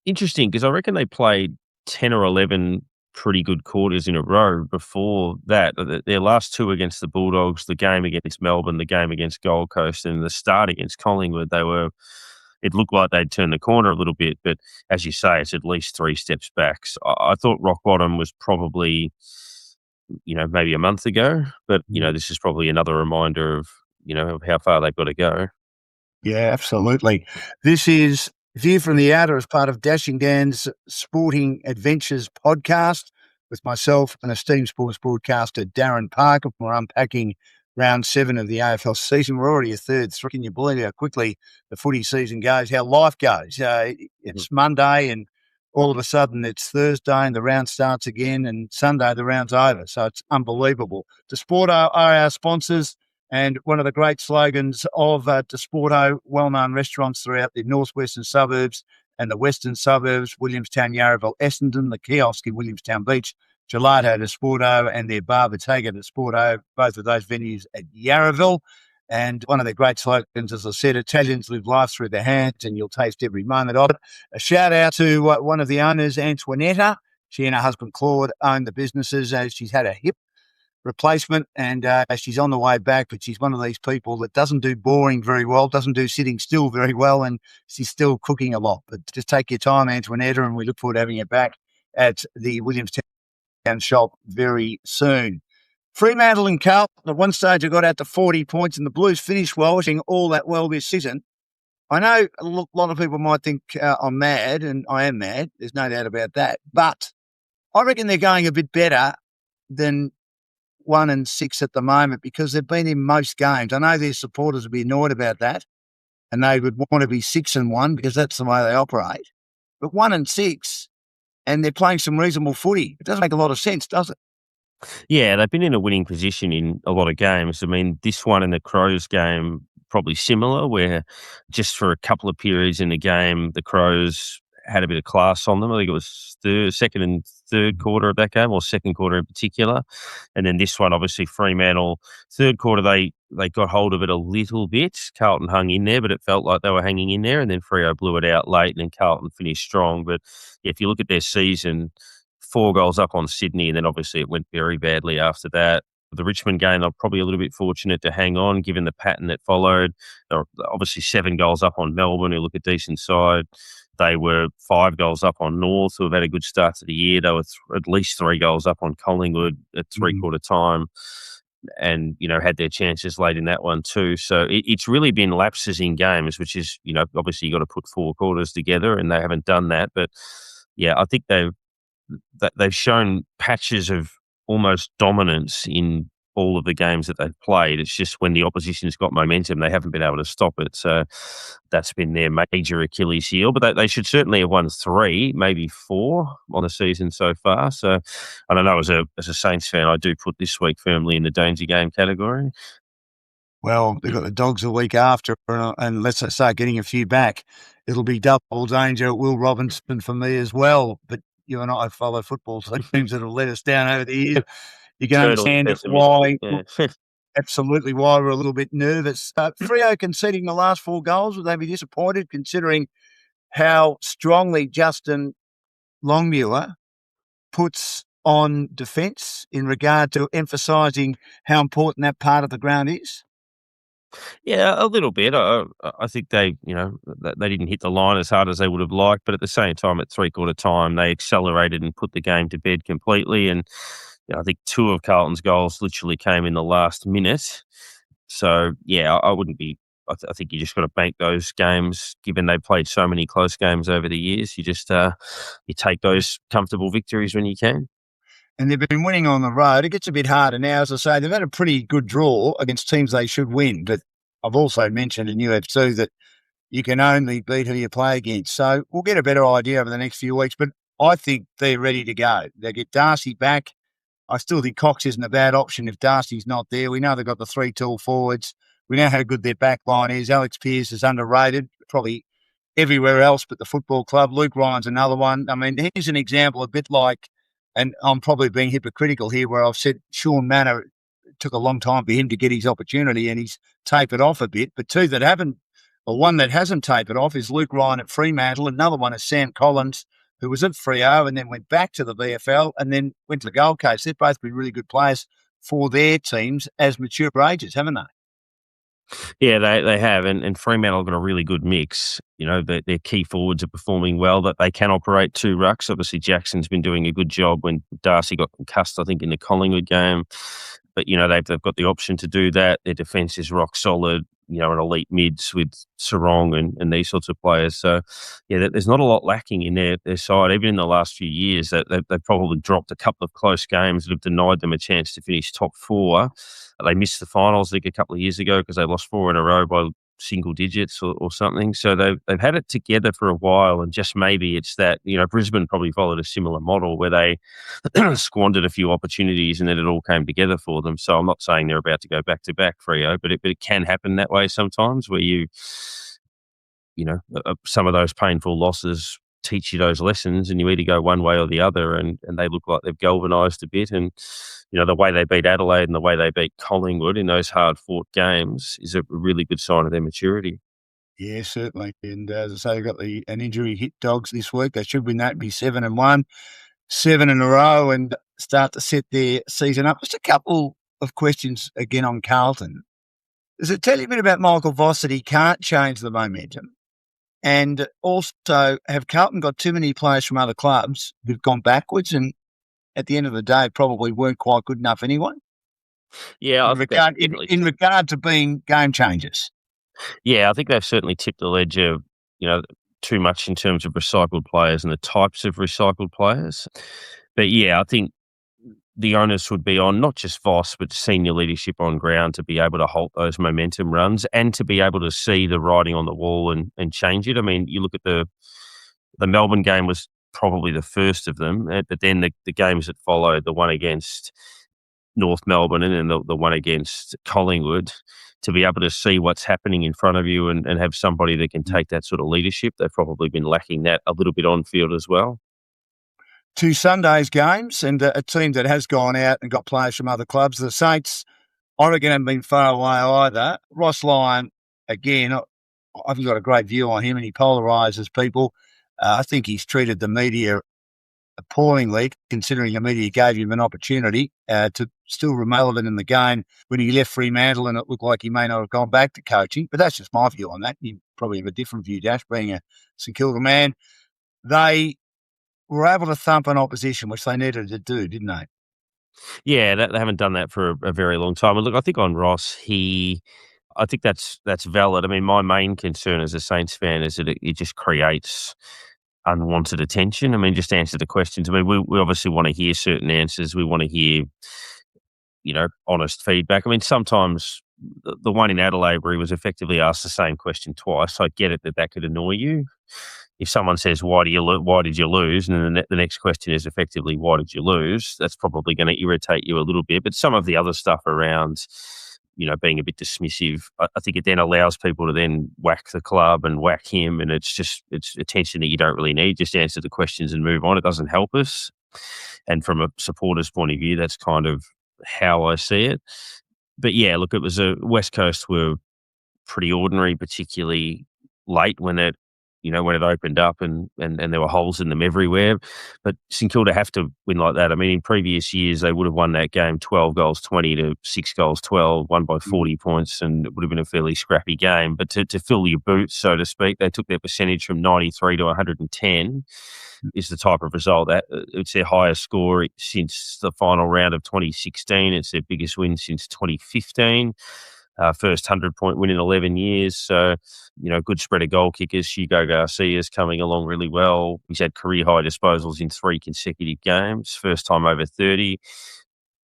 Interesting, because I reckon they played 10 or 11 pretty good quarters in a row before that. Their last 2 against the Bulldogs, the game against Melbourne, the game against Gold Coast, and the start against Collingwood, it looked like they'd turned the corner a little bit, but as you say, it's at least 3 steps back. So I thought rock bottom was probably, maybe a month ago, but, this is probably another reminder of, of how far they've got to go. Yeah, absolutely. This is View from the Outer as part of Dashing Dan's Sporting Adventures podcast with myself and esteemed sports broadcaster Darren Parken. We're unpacking round 7 of the AFL season. We're already a third through. Can you believe how quickly the footy season goes, how life goes? It's Monday and all of a sudden it's Thursday and the round starts again, and Sunday the round's over. So it's unbelievable. Desporto are our sponsors. And one of the great slogans of Desporto, well-known restaurants throughout the northwestern suburbs and the western suburbs, Williamstown, Yarraville, Essendon, the kiosk in Williamstown Beach, Gelato Desporto and their bar Bottega Desporto, both of those venues at Yarraville. And one of their great slogans, as I said, Italians live life through their hands and you'll taste every moment of it. A shout out to one of the owners, Antoinetta. She and her husband, Claude, own the businesses as she's had a hip replacement and she's on the way back, but she's one of these people that doesn't do boring very well, doesn't do sitting still very well, and she's still cooking a lot. But just take your time, Antoinetta, and we look forward to having you back at the Williamstown shop very soon. Fremantle and Carlton, at one stage I got out to 40 points and the Blues finished well, wishing all that well this season. I know a lot of people might think I'm mad, and I am mad, there's no doubt about that, but I reckon they're going a bit better than 1-6 at the moment because they've been in most games. I know their supporters will be annoyed about that and they would want to be 6-1 because that's the way they operate. But 1-6 and they're playing some reasonable footy. It doesn't make a lot of sense, does it? Yeah, they've been in a winning position in a lot of games. I mean, this one and the Crows game, probably similar, where just for a couple of periods in the game, the Crows had a bit of class on them. I think it was second and third quarter of that game, or second quarter in particular. And then this one, obviously, Fremantle, third quarter, they got hold of it a little bit. Carlton hung in there, but it felt like they were hanging in there. And then Freo blew it out late, and then Carlton finished strong. But if you look at their season, 4 goals up on Sydney, and then obviously it went very badly after that. The Richmond game, they're probably a little bit fortunate to hang on, given the pattern that followed. They're obviously 7 goals up on Melbourne, who look a decent side. They were 5 goals up on North, who have had a good start to the year. They were at least 3 goals up on Collingwood at three-quarter time and, had their chances late in that one too. So it's really been lapses in games, which is, obviously you've got to put 4 quarters together, and they haven't done that. But, yeah, I think they've shown patches of almost dominance in all of the games that they've played. It's just when the opposition's got momentum, they haven't been able to stop it. So that's been their major Achilles heel. But they should certainly have won 3, maybe 4 on the season so far. So I don't know, as a Saints fan, I do put this week firmly in the danger game category. Well, they've got the Dogs the week after, and let's start getting a few back. It'll be double danger. Will Robinson for me as well. But you and I follow football teams that have let us down over the years. You can Totally understand pessimistic. why, absolutely why we're a little bit nervous. Freo conceding the last 4 goals, would they be disappointed considering how strongly Justin Longmuir puts on defence in regard to emphasising how important that part of the ground is? Yeah, a little bit. I think they didn't hit the line as hard as they would have liked, but at the same time, at three-quarter time, they accelerated and put the game to bed completely. And I think 2 of Carlton's goals literally came in the last minute. So yeah, I wouldn't be. I think you just got to bank those games, given they played so many close games over the years. You just you take those comfortable victories when you can. And they've been winning on the road. It gets a bit harder now, as I say. They've had a pretty good draw against teams they should win. But I've also mentioned in UFC that you can only beat who you play against. So we'll get a better idea over the next few weeks. But I think they're ready to go. They get Darcy back. I still think Cox isn't a bad option if Darcy's not there. We know they've got the 3 tall forwards. We know how good their back line is. Alex Pearce is underrated, probably everywhere else but the football club. Luke Ryan's another one. I mean, here's an example a bit like, and I'm probably being hypocritical here, where I've said Sean Manor, it took a long time for him to get his opportunity and he's tapered off a bit. But 2 that haven't, or one that hasn't tapered off is Luke Ryan at Fremantle. Another one is Sam Collins, who was at Freo and then went back to the VFL and then went to the Gold Coast. They've both been really good players for their teams as mature ages, haven't they? Yeah, they have, and Fremantle have got a really good mix. Their key forwards are performing well, that they can operate 2 rucks. Obviously, Jackson's been doing a good job when Darcy got concussed, I think, in the Collingwood game. But, they've got the option to do that. Their defence is rock solid, an elite mids with Sarong and these sorts of players. So, yeah, there's not a lot lacking in their side. Even in the last few years, they've probably dropped a couple of close games that have denied them a chance to finish top 4. They missed the finals league a couple of years ago because they lost 4 in a row by single digits or something. So they've had it together for a while, and just maybe it's that, Brisbane probably followed a similar model where they squandered a few opportunities and then it all came together for them. So I'm not saying they're about to go back to back, Freo, but it can happen that way sometimes, where some of those painful losses teach you those lessons and you either go one way or the other, and they look like they've galvanised a bit. And the way they beat Adelaide and the way they beat Collingwood in those hard-fought games is a really good sign of their maturity. Yeah, certainly. And as I say, they've got an injury hit Dogs this week. They should win that, be 7-1, 7 in a row, and start to set their season up. Just a couple of questions again on Carlton. Does it tell you a bit about Michael Voss that he can't change the momentum? And also, have Carlton got too many players from other clubs who've gone backwards and at the end of the day probably weren't quite good enough anyway? Yeah, in regard to being game changers. Yeah, I think they've certainly tipped the ledge of, too much in terms of recycled players and the types of recycled players. But yeah, I think the onus would be on not just Voss, but senior leadership on ground to be able to halt those momentum runs and to be able to see the writing on the wall and change it. I mean, you look at the Melbourne game was probably the first of them, but then the games that followed, the one against North Melbourne and then the one against Collingwood, to be able to see what's happening in front of you and have somebody that can take that sort of leadership. They've probably been lacking that a little bit on field as well. 2 Sundays games and a team that has gone out and got players from other clubs. The Saints, I reckon, haven't been far away either. Ross Lyon, again, I've got a great view on him and he polarises people. I think he's treated the media appallingly, considering the media gave him an opportunity to still remain relevant in the game when he left Fremantle, and it looked like he may not have gone back to coaching. But that's just my view on that. You probably have a different view, Dash, being a St Kilda man. They were able to thump an opposition, which they needed to do, didn't they? Yeah, they haven't done that for a very long time. And look, I think on Ross, I think that's valid. I mean, my main concern as a Saints fan is that it just creates unwanted attention. I mean, just to answer the questions. I mean, we obviously want to hear certain answers. We want to hear, honest feedback. I mean, sometimes the one in Adelaide where he was effectively asked the same question twice, I get it that could annoy you. If someone says, why did you lose? And then the next question is effectively, why did you lose? That's probably going to irritate you a little bit. But some of the other stuff around, being a bit dismissive, I think it then allows people to then whack the club and whack him. And it's attention that you don't really need. Just answer the questions and move on. It doesn't help us. And from a supporter's point of view, that's kind of how I see it. But yeah, look, it was West Coast were pretty ordinary, particularly late when it opened up and there were holes in them everywhere. But St Kilda have to win like that. I mean, in previous years, they would have won that game 12 goals 20 to 6 goals 12, won by 40 points, and it would have been a fairly scrappy game. But to fill your boots, so to speak, they took their percentage from 93 to 110 is the type of result. That it's their highest score since the final round of 2016. It's their biggest win since 2015. First 100-point win in 11 years. So, good spread of goal kickers. Hugo Garcia's coming along really well. He's had career-high disposals in 3 consecutive games. First time over 30.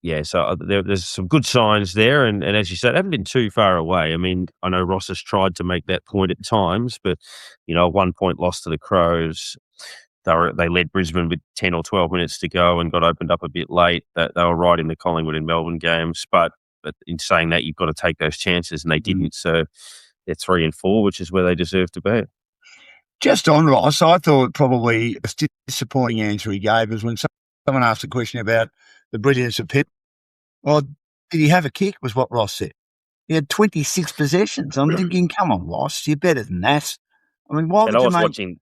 Yeah, so there's some good signs there. And as you said, they haven't been too far away. I mean, I know Ross has tried to make that point at times, but, a 1-point loss to the Crows. They led Brisbane with 10 or 12 minutes to go and got opened up a bit late. They were right in the Collingwood and Melbourne games, but in saying that, you've got to take those chances, and they didn't. So they're 3 and 4, which is where they deserve to be. Just on Ross, I thought probably a disappointing answer he gave was when someone asked a question about the brilliance of Pitt. Well, did he have a kick, was what Ross said. He had 26 possessions. I'm thinking, come on, Ross, you're better than that. I mean, why would you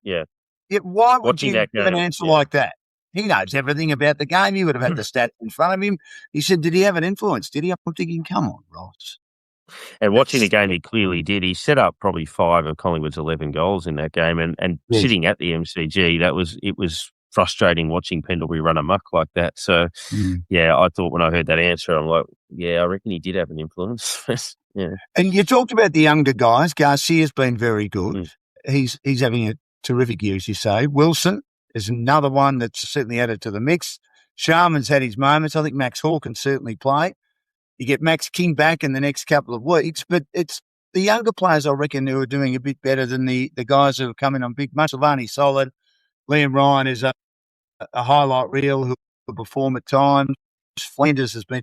why would you give an answer like that? He knows everything about the game. He would have had the stats in front of him. He said, did he have an influence? Did he? I'm thinking, come on, Ross. And watching the game, he clearly did. He set up probably 5 of Collingwood's 11 goals in that game. And yes, sitting at the MCG, it was frustrating watching Pendlebury run amok like that. So, yeah, I thought when I heard that answer, I'm like, yeah, I reckon he did have an influence. Yeah. And you talked about the younger guys. Garcia's been very good. He's having a terrific year, as you say. Wilson is another one that's certainly added to the mix. Sharman's had his moments. I think Max Hall can certainly play. You get Max King back in the next couple of weeks, but it's the younger players, I reckon, who are doing a bit better than the guys who are coming on big. Mussolini's solid. Liam Ryan is a highlight reel who will perform at times. Flinders has been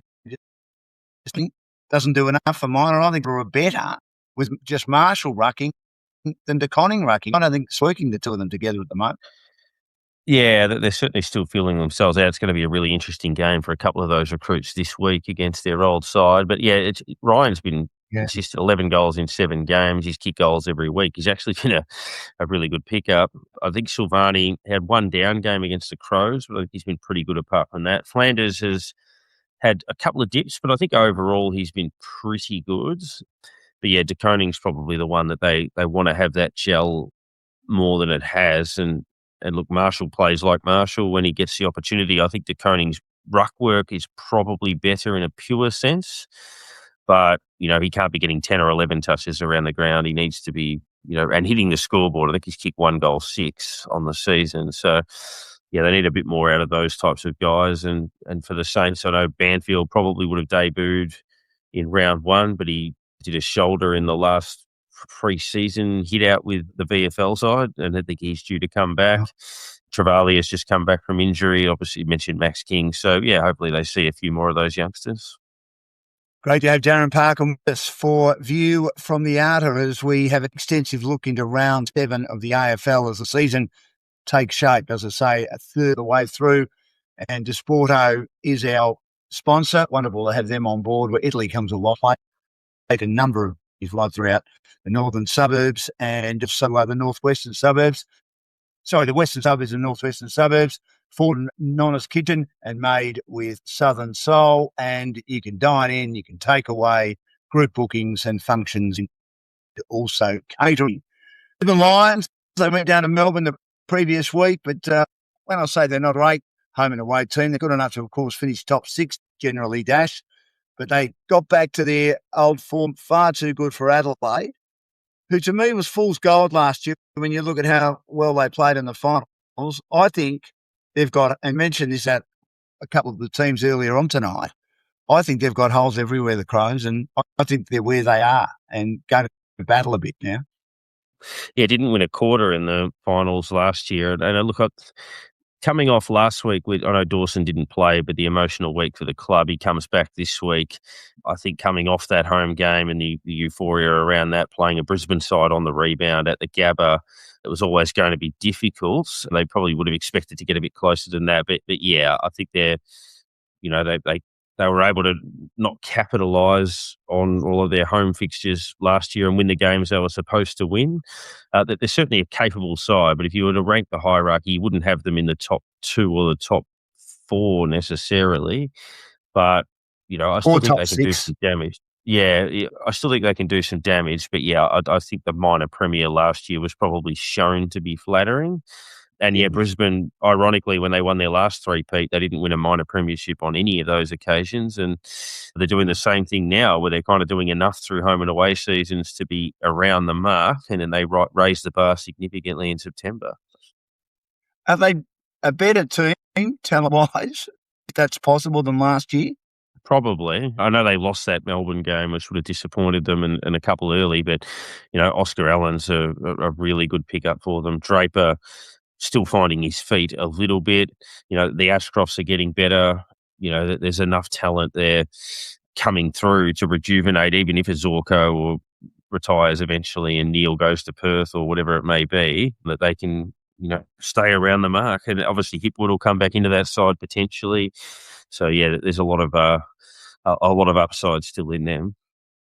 doesn't do enough for mine. I think we're better with just Marshall rucking than De Conning rucking. I don't think it's working, the two of them together at the moment. Yeah, they're certainly still feeling themselves out. It's going to be a really interesting game for a couple of those recruits this week against their old side. But yeah, Ryan's been consistent, 11 goals in 7 games. He's kicked goals every week. He's actually been a really good pickup. I think Silvani had one down game against the Crows, but I think he's been pretty good apart from that. Flanders has had a couple of dips, but I think overall he's been pretty good. But yeah, De Koning's probably the one that they want to have that gel more than it has. And look, Marshall plays like Marshall when he gets the opportunity. I think De Koning's ruck work is probably better in a pure sense, but, he can't be getting 10 or 11 touches around the ground. He needs to be, and hitting the scoreboard. I think he's kicked 1 goal 6 on the season. So, yeah, they need a bit more out of those types of guys. And for the Saints, I know Banfield probably would have debuted in round 1, but he did a shoulder in the last pre-season hit out with the VFL side, and I think he's due to come back. Travali has just come back from injury. Obviously, you mentioned Max King. So, yeah, hopefully they see a few more of those youngsters. Great to have Darren Parken with us for View from the Outer as we have an extensive look into round 7 of the AFL as the season takes shape, as I say, a third of the way through. And Desporto is our sponsor. Wonderful to have them on board, where Italy comes a lot. Take a number of his life throughout the northern suburbs and also the northwestern suburbs. Sorry, the western suburbs and northwestern suburbs. Ford and Nonna's Kitchen and made with Southern Soul. And you can dine in, you can take away, group bookings and functions, and also catering. The Lions, they went down to Melbourne the previous week, but when I say they're not great home and away team, they're good enough to, of course, finish top 6, generally dash. But they got back to their old form, far too good for Adelaide, who to me was fool's gold last year when you look at how well they played in the finals. I think they've got, and mentioned this at a couple of the teams earlier on tonight, I think they've got holes everywhere, the Crows, and I think they're where they are and going to battle a bit now. Yeah, didn't win a quarter in the finals last year. And look, coming off last week, I know Dawson didn't play, but the emotional week for the club, he comes back this week. I think coming off that home game and the euphoria around that, playing a Brisbane side on the rebound at the Gabba, it was always going to be difficult. They probably would have expected to get a bit closer than that. But yeah, I think they were able to not capitalise on all of their home fixtures last year and win the games they were supposed to win. That they're certainly a capable side, but if you were to rank the hierarchy, you wouldn't have them in the top 2 or the top 4 necessarily. But, I still Or think top they can do 6. some damage. Yeah, I still think they can do some damage. But, yeah, I think the minor premier last year was probably shown to be flattering. And yeah, Yes. Brisbane, ironically, when they won their last three-peat, they didn't win a minor premiership on any of those occasions. And they're doing the same thing now where they're kind of doing enough through home and away seasons to be around the mark. And then they raise the bar significantly in September. Are they a better team, talent-wise, if that's possible, than last year? Probably. I know they lost that Melbourne game, which would have disappointed them and a couple early, but, Oscar Allen's a really good pickup for them. Draper still finding his feet a little bit. The Ashcrofts are getting better. There's enough talent there coming through to rejuvenate, even if a Zorko or retires eventually and Neil goes to Perth or whatever it may be, that they can, stay around the mark. And obviously Hipwood will come back into that side potentially. So yeah, there's a lot of upside still in them.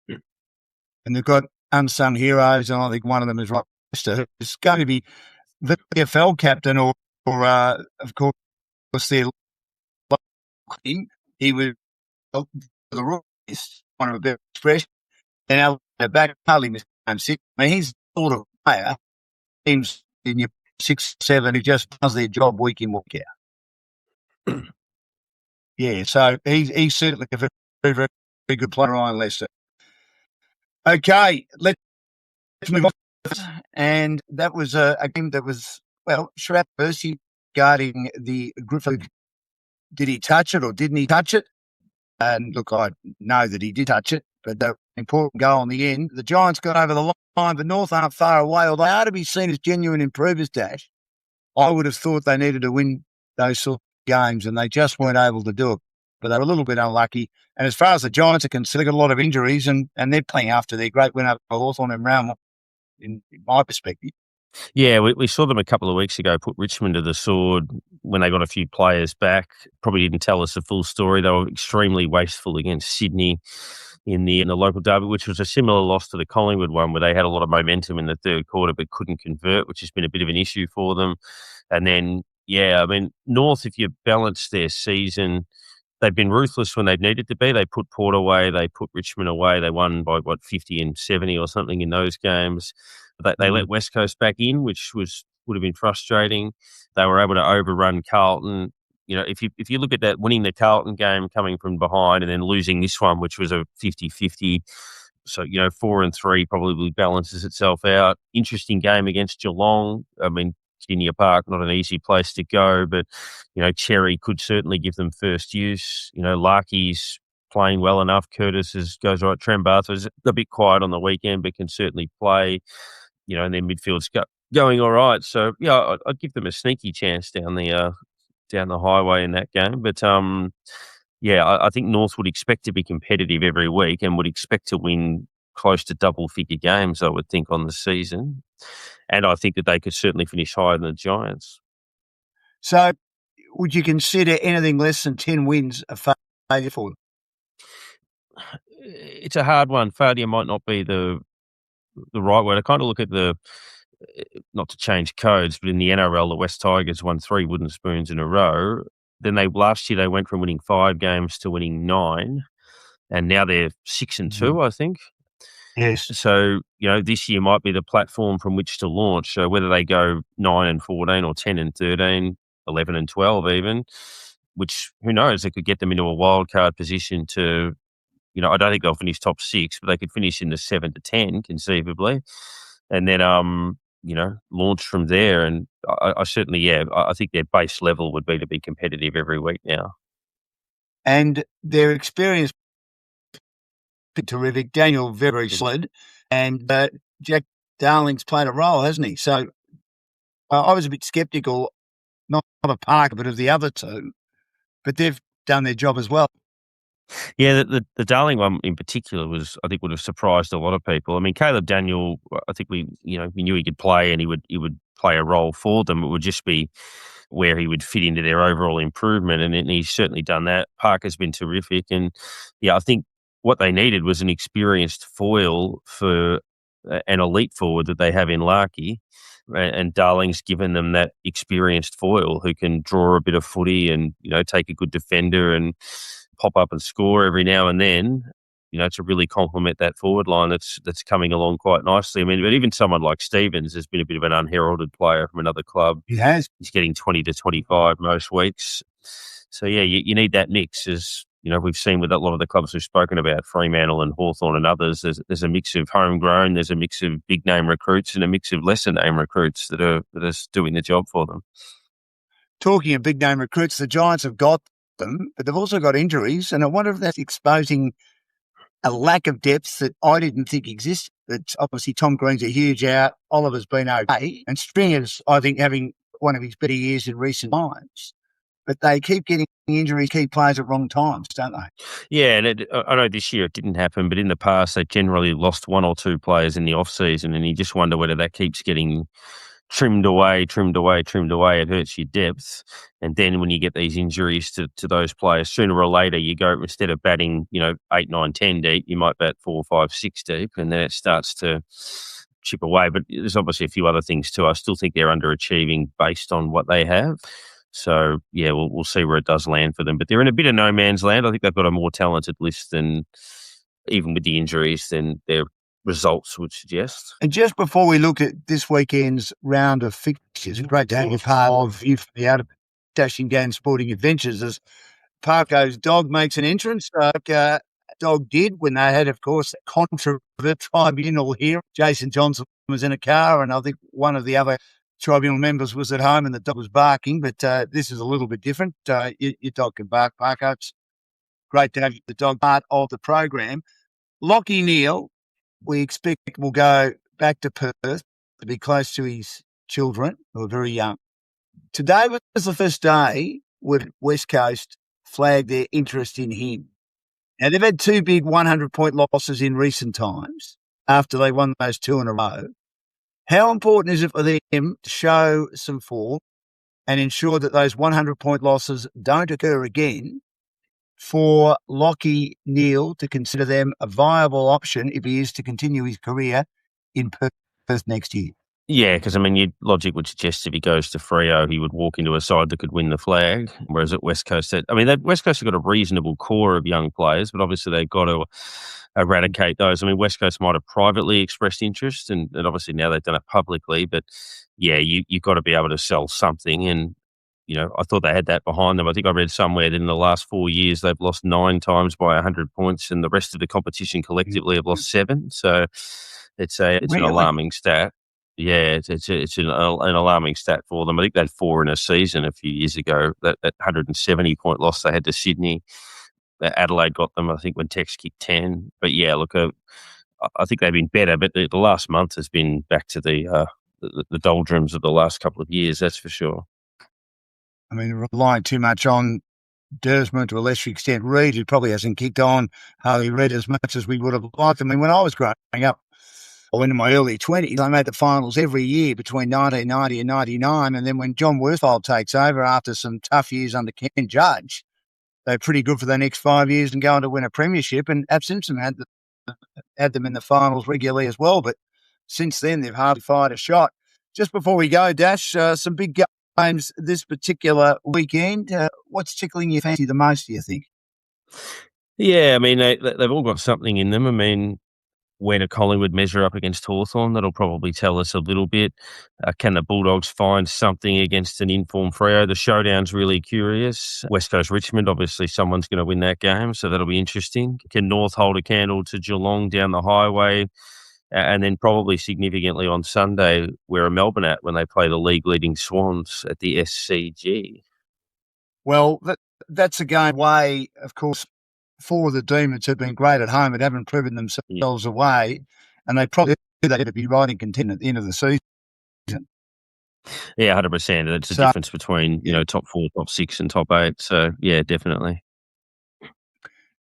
And they've got unsung heroes, and I think one of them is Rochester, who's going to be the VFL captain, or of course, their team. He was the Royals, one of a better expression. And our back, hardly missed game 6. I mean, he's the sort of player, teams in your 6, 7, who just does their job week in, week out. Yeah, so he's certainly a very, very, very good player, Ryan Lester. Okay, let's move on. And that was a game that was, Shrap Percy regarding the Griffith. Did he touch it or didn't he touch it? And look, I know that he did touch it, but the important goal on the end. The Giants got over the line, but North aren't far away, although they are to be seen as genuine improvers, Dash. I would have thought they needed to win those sort of games, and they just weren't able to do it. But they were a little bit unlucky. And as far as the Giants are concerned, they've got a lot of injuries, and they're playing after their great win over Hawthorn and Brown, in my perspective. Yeah, we saw them a couple of weeks ago put Richmond to the sword when they got a few players back. Probably didn't tell us the full story. They were extremely wasteful against Sydney in the local derby, which was a similar loss to the Collingwood one, where they had a lot of momentum in the third quarter but couldn't convert, which has been a bit of an issue for them. And then, North, if you balance their season, they've been ruthless when they've needed to be. They put Port away. They put Richmond away. They won by, 50 and 70 or something in those games. They let West Coast back in, which would have been frustrating. They were able to overrun Carlton. If you look at that, winning the Carlton game coming from behind and then losing this one, which was a 50-50, so, 4-3 probably balances itself out. Interesting game against Geelong. I mean, Virginia Park, not an easy place to go, but, Cherry could certainly give them first use. Larky's playing well enough. Curtis goes right. Trembath was a bit quiet on the weekend, but can certainly play. And their midfield's going all right. So, yeah, I'd give them a sneaky chance down the highway in that game. But, I think North would expect to be competitive every week and would expect to win close to double-figure games, I would think, on the season. And I think that they could certainly finish higher than the Giants. So would you consider anything less than 10 wins a failure for them? It's a hard one. Failure might not be the right word. I kind of look at not to change codes, but in the NRL, the West Tigers won 3 wooden spoons in a row. Then last year they went from winning 5 games to winning 9, and now they're 6-2, I think. Yes. So, this year might be the platform from which to launch. So whether they go 9-14 or 10-13, 11-12 even, which who knows, they could get them into a wild card position to, I don't think they'll finish top 6, but they could finish in the 7-10 conceivably, and then launch from there. And I certainly, I think their base level would be to be competitive every week now. and their experience terrific. Daniel very solid, and Jack Darling's played a role, hasn't he? So I was a bit sceptical, not of Parker, but of the other two, but they've done their job as well. Yeah, the Darling one in particular was, I think, would have surprised a lot of people. I mean, Caleb Daniel, I think we knew he could play and he would play a role for them. It would just be where he would fit into their overall improvement, and he's certainly done that. Parker's been terrific, and yeah, I think what they needed was an experienced foil for an elite forward that they have in Larkey, and Darling's given them that experienced foil who can draw a bit of footy and take a good defender and pop up and score every now and then. To really complement that forward line that's coming along quite nicely. I mean, but even someone like Stevens has been a bit of an unheralded player from another club. He has. He's getting 20 to 25 most weeks. So, yeah, you need that mix, as we've seen with a lot of the clubs we've spoken about, Fremantle and Hawthorn and others. There's a mix of homegrown, there's a mix of big-name recruits and a mix of lesser-name recruits that are doing the job for them. Talking of big-name recruits, the Giants have got them, but they've also got injuries, and I wonder if that's exposing a lack of depth that I didn't think existed. But obviously Tom Green's a huge out, Oliver's been okay, and Stringer's, I think, having one of his better years in recent times. But they keep getting injuries, key players at wrong times, don't they? Yeah, and I know this year it didn't happen, but in the past they generally lost one or two players in the off-season, and you just wonder whether that keeps getting trimmed away. It hurts your depth. And then when you get these injuries to those players, sooner or later you go, instead of batting 8, 9, 10 deep, you might bat 4, 5, 6 deep, and then it starts to chip away. But there's obviously a few other things too. I still think they're underachieving based on what they have. So, yeah, we'll see where it does land for them. But they're in a bit of no man's land. I think they've got a more talented list than, even with the injuries, than their results would suggest. And just before we look at this weekend's round of fixtures, great to have you part of you for the Out of Dashing Game Sporting Adventures as Parko's dog makes an entrance. Dog did when they had, of course, a controversial tribunal here. Jason Johnson was in a car, and I think one of the other tribunal members was at home and the dog was barking, but this is a little bit different. Your dog can bark, Parko. It's great to have the dog part of the program. Lockie Neal, we expect, will go back to Perth to be close to his children who are very young. Today was the first day when West Coast flagged their interest in him. Now, they've had two big 100-point losses in recent times after they won those two in a row. How important is it for them to show some form and ensure that those 100-point losses don't occur again for Lockie Neal to consider them a viable option if he is to continue his career in Perth next year? Yeah, because, I mean, your logic would suggest if he goes to Freo, he would walk into a side that could win the flag, whereas at West Coast, West Coast have got a reasonable core of young players, but obviously they've got to eradicate those. I mean, West Coast might have privately expressed interest, and obviously now they've done it publicly, but yeah, you've got to be able to sell something, and I thought they had that behind them. I think I read somewhere that in the last 4 years they've lost 9 times by 100 points, and the rest of the competition collectively have lost 7. So it's an alarming stat. Yeah, it's an alarming stat for them. I think they had 4 in a season a few years ago. That 170-point loss they had to Sydney. Adelaide got them, I think, when Tex kicked 10. But yeah, look, I think they've been better. But the last month has been back to the doldrums of the last couple of years. That's for sure. I mean, relying too much on Dersman to a lesser extent. Reid, who probably hasn't kicked on Harley Reid as much as we would have liked. I mean, when I was growing up, or into my early 20s, I made the finals every year between 1990 and 99. And then when John Worsfold takes over after some tough years under Ken Judge, they're pretty good for the next 5 years and go on to win a premiership. And Ab Simpson had them in the finals regularly as well. But since then, they've hardly fired a shot. Just before we go, Dash, some big games this particular weekend. What's tickling your fancy the most, do you think? Yeah, I mean, they've all got something in them. I mean, where do Collingwood measure up against Hawthorn? That'll probably tell us a little bit. Can the Bulldogs find something against an informed Freo? The showdown's really curious. West Coast Richmond, obviously someone's going to win that game, so that'll be interesting. Can North hold a candle to Geelong down the highway? And then probably significantly on Sunday, where are Melbourne at when they play the league-leading Swans at the SCG? Well, that's a game way, of course, for the Demons who've been great at home and haven't proven themselves away, and they probably to be right in contention at the end of the season. Yeah, 100%. It's the difference between, top 4, top 6 and top 8. So, yeah, definitely.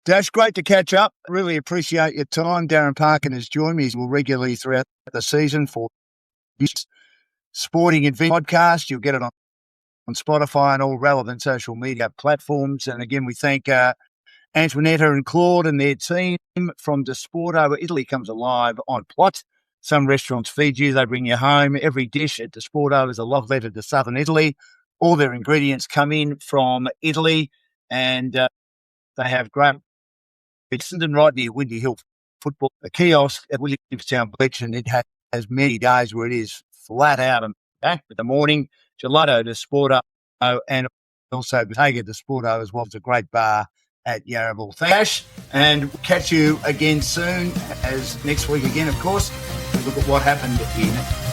Dash, great to catch up. Really appreciate your time. Darren Parken has joined me. He will regularly throughout the season for this sporting event podcast. You'll get it on Spotify and all relevant social media platforms. And again, we thank Antoinetta and Claude and their team from Disporto. Italy comes alive on plot. Some restaurants feed you, they bring you home. Every dish at Disporto is a love letter to southern Italy. All their ingredients come in from Italy, and they have great Essendon right near Windy Hill football. A kiosk at Williamstown Beach, and it has many days where it is flat out and back. But the morning, gelato Disporto, and also Bottega Disporto as well. It's a great bar at Yarraville. Thanks, and we'll catch you again soon, as next week again, of course. We'll look at what happened in